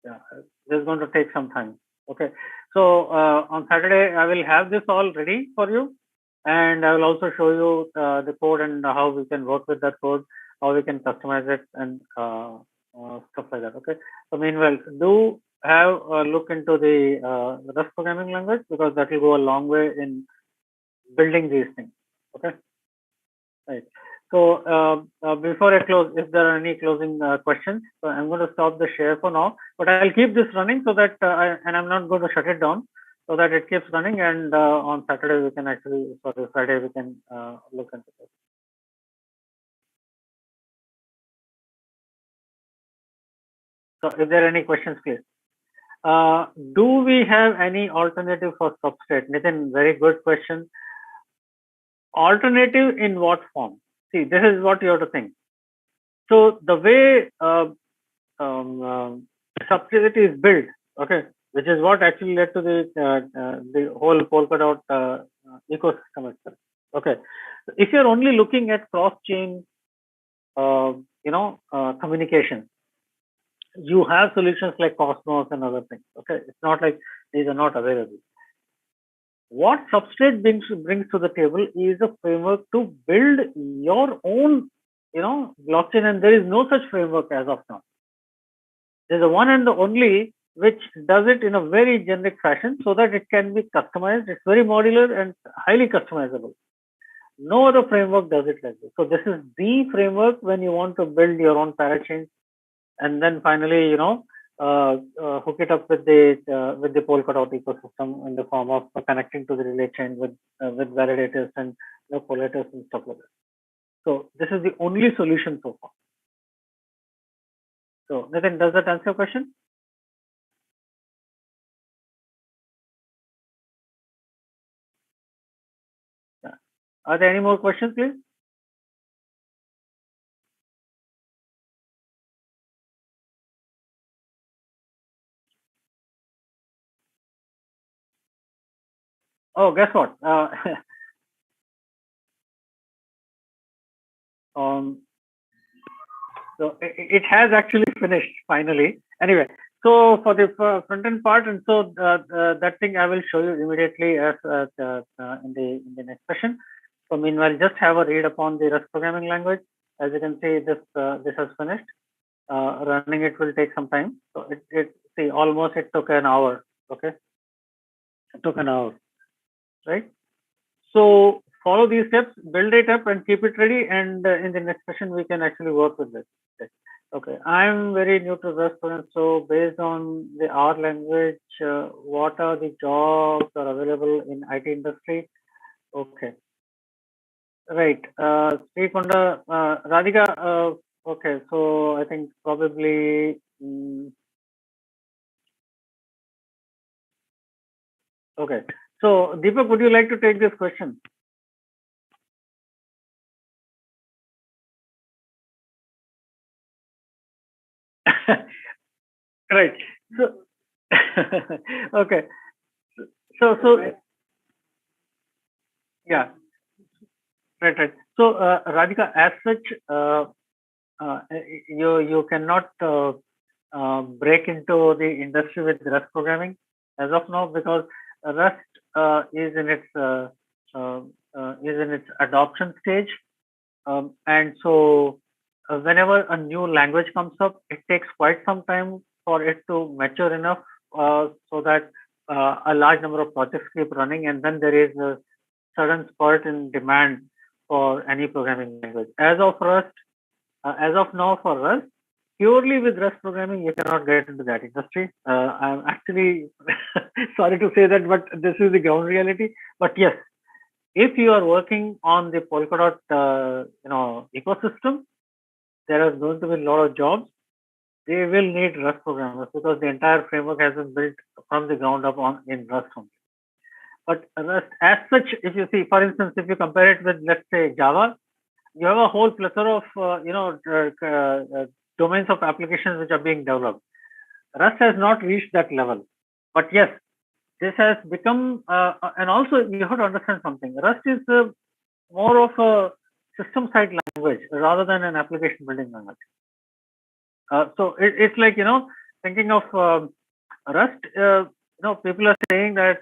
A: Yeah, this is going to take some time. Okay. So on Saturday, I will have this all ready for you. And I will also show you the code and how we can work with that code, how we can customize it and stuff like that. Okay. So meanwhile, do have a look into the Rust programming language because that will go a long way in building these things. Okay. Right. So before I close, if there are any closing questions, so I'm going to stop the share for now, but I'll keep this running so that, and I'm not going to shut it down so that it keeps running. And on Saturday, we can actually, sorry, Friday, we can look into this. So if there are any questions, please. Do we have any alternative for Substrate? Nitin, very good question. Alternative in what form? See, this is what you have to think. So the way Substrate is built, okay, which is what actually led to the whole Polkadot ecosystem itself. Okay, if you're only looking at cross-chain, communication, you have solutions like Cosmos and other things. Okay, it's not like these are not available. What Substrate brings to the table is a framework to build your own, blockchain, and there is no such framework as of now. There's the one and the only which does it in a very generic fashion so that it can be customized. It's very modular and highly customizable. No other framework does it like this. So this is the framework when you want to build your own parachain, and then finally, hook it up with the Polkadot ecosystem in the form of connecting to the relay chain with validators and collators and stuff like that. So this is the only solution so far. So Nitin, does that answer your question? Yeah. Are there any more questions, please? Oh, guess what? So it has actually finished finally. Anyway, so for the front end part, and so that thing I will show you immediately as in the next session. So meanwhile, just have a read upon the Rust programming language. As you can see, this has finished. Running it will take some time. So see almost it took an hour. Okay, it took an hour, right? So follow these steps, build it up, and keep it ready. And in the next session, we can actually work with this. Okay, I'm very new to Rust, so based on the R language, what are the jobs are available in IT industry? Okay, right. Srikonda, Radhika. Okay, so I think probably. Okay, so Deepak, would you like to take this question? Right. So, okay. So, yeah, right. So, Radhika, as such, you cannot break into the industry with Rust programming as of now because Rust is in its adoption stage, and so whenever a new language comes up, it takes quite some time for it to mature enough so that a large number of projects keep running, and then there is a sudden spurt in demand for any programming language. As of now for Rust, purely with Rust programming, you cannot get into that industry. I'm actually sorry to say that, but this is the ground reality. But yes, if you are working on the Polkadot, ecosystem, there are going to be a lot of jobs. They will need Rust programmers because the entire framework has been built from the ground up in Rust only. But Rust, as such, if you see, for instance, if you compare it with, let's say, Java, you have a whole plethora of domains of applications which are being developed. Rust has not reached that level, but yes, this has become. And also, you have to understand something. Rust is more of a system side language rather than an application building language. So it's like, thinking of Rust. People are saying that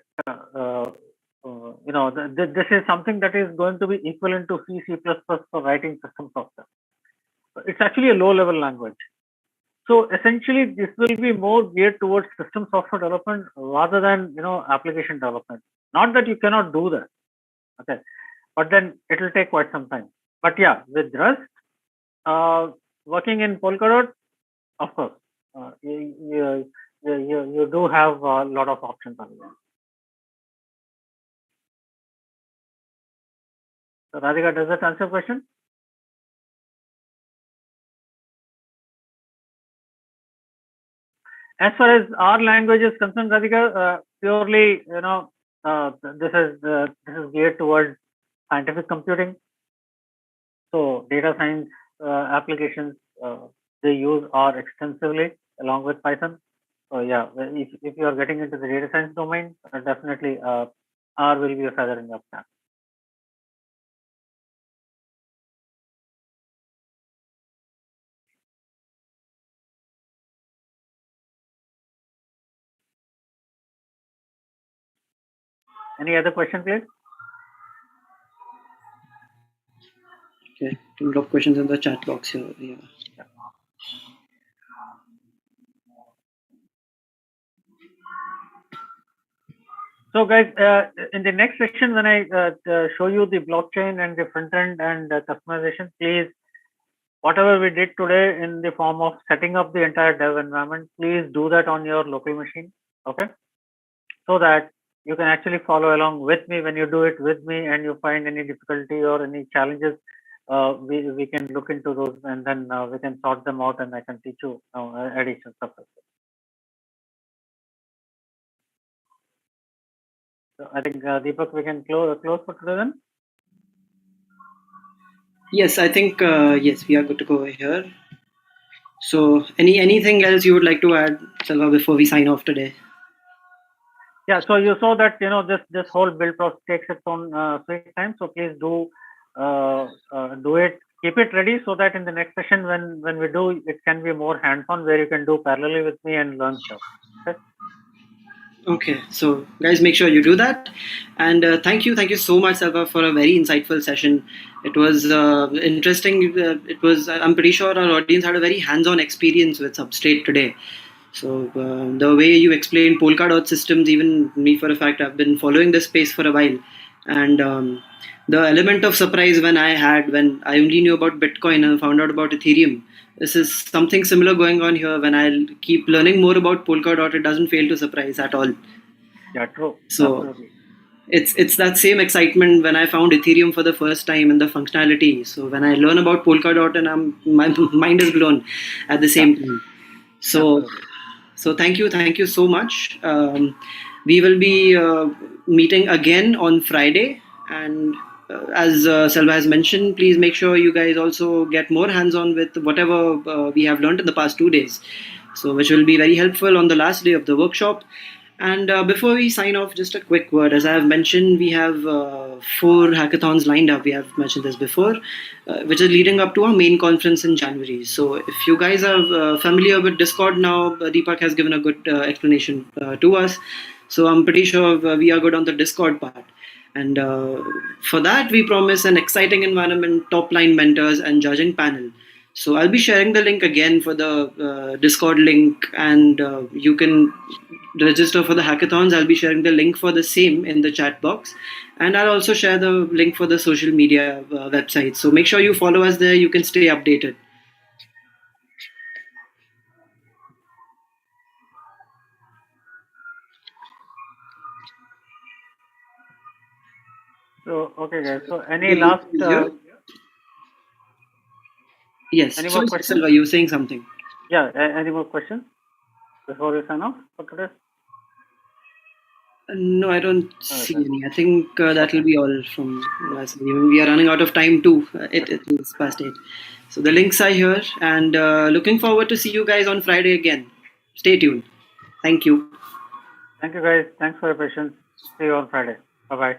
A: this is something that is going to be equivalent to C, C++ for writing system software. It's actually a low-level language. So essentially, this will be more geared towards system software development rather than application development. Not that you cannot do that, okay, but then it will take quite some time. But yeah, with Rust, working in Polkadot, of course, you do have a lot of options available. So Radhika, does that answer your question? As far as our language is concerned, Radhika, purely, this is geared towards scientific computing. So data science applications they use R extensively along with Python. So yeah, if you are getting into the data science domain, definitely R will be a feather in your cap. Any other question, please?
B: Okay, a lot of questions in the chat box here. Yeah.
A: So guys, in the next section, when I show you the blockchain and the front end and customization, please, whatever we did today in the form of setting up the entire dev environment, please do that on your local machine, okay? So that you can actually follow along with me when you do it with me, and you find any difficulty or any challenges, we can look into those, and then we can sort them out, and I can teach you additional stuff. So I think Deepak, we can close for today then.
B: Yes, I think yes, we are good to go here. So, anything else you would like to add, Salva, before we sign off today?
A: Yeah, so you saw that this whole build process takes its own sweet time. So please do it, keep it ready, so that in the next session when we do, it can be more hands-on, where you can do parallelly with me and learn stuff. Okay?
B: Okay, so guys, make sure you do that, and thank you so much, Salva, for a very insightful session. It was interesting. I'm pretty sure our audience had a very hands-on experience with Substrate today. So the way you explained Polkadot systems, even me for a fact, I've been following this space for a while, and the element of surprise when I only knew about Bitcoin and found out about Ethereum. This is something similar going on here. When I keep learning more about Polkadot, it doesn't fail to surprise at all.
A: Yeah, true.
B: So
A: absolutely.
B: It's that same excitement when I found Ethereum for the first time and the functionality. So when I learn about Polkadot, and my mind is blown at the same time. So.
A: Absolutely.
B: So thank you so much. We will be meeting again on Friday, and as Selva has mentioned, please make sure you guys also get more hands-on with whatever we have learned in the past 2 days. So which will be very helpful on the last day of the workshop. And before we sign off, just a quick word. As I have mentioned, we have 4 hackathons lined up. We have mentioned this before, which is leading up to our main conference in January. So if you guys are familiar with Discord now, Deepak has given a good explanation to us. So I'm pretty sure we are good on the Discord part. And for that, we promise an exciting environment, top-line mentors, and judging panel. So I'll be sharing the link again for the Discord link, and you can register for the hackathons. I'll be sharing the link for the same in the chat box, and I'll also share the link for the social media website. So make sure you follow us there. You can stay updated.
A: So, okay, guys. So, any
B: The link
A: last,
B: is here. Yes.
A: any
B: So,
A: more questions?
B: Selva, you were saying something?
A: Yeah, any more questions before we sign off for today?
B: No, I don't see
A: Okay.
B: any. I think that will
A: Okay.
B: be all from us. We are running out of time too. It is past 8. So the links are here, and looking forward to see you guys on Friday again. Stay tuned. Thank you.
A: Thank you, guys. Thanks for your patience. See you on Friday. Bye bye.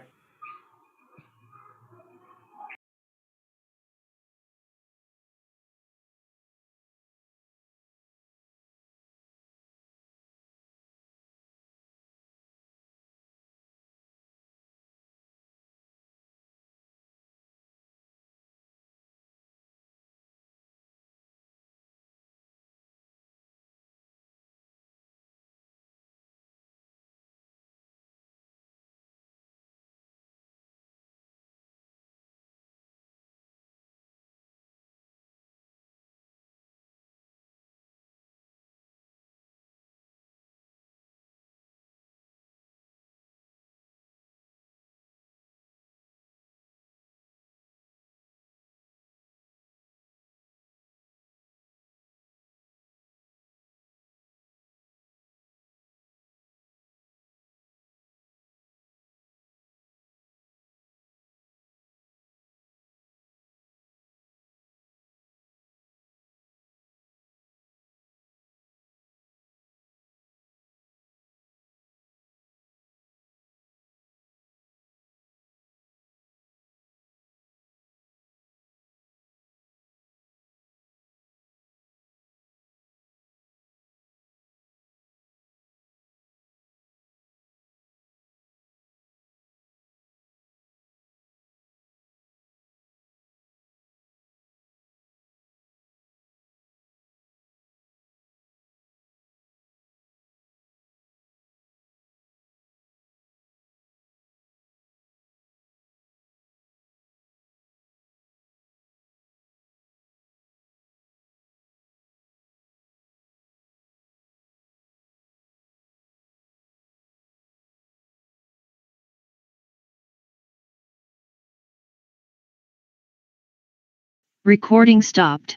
C: Recording stopped.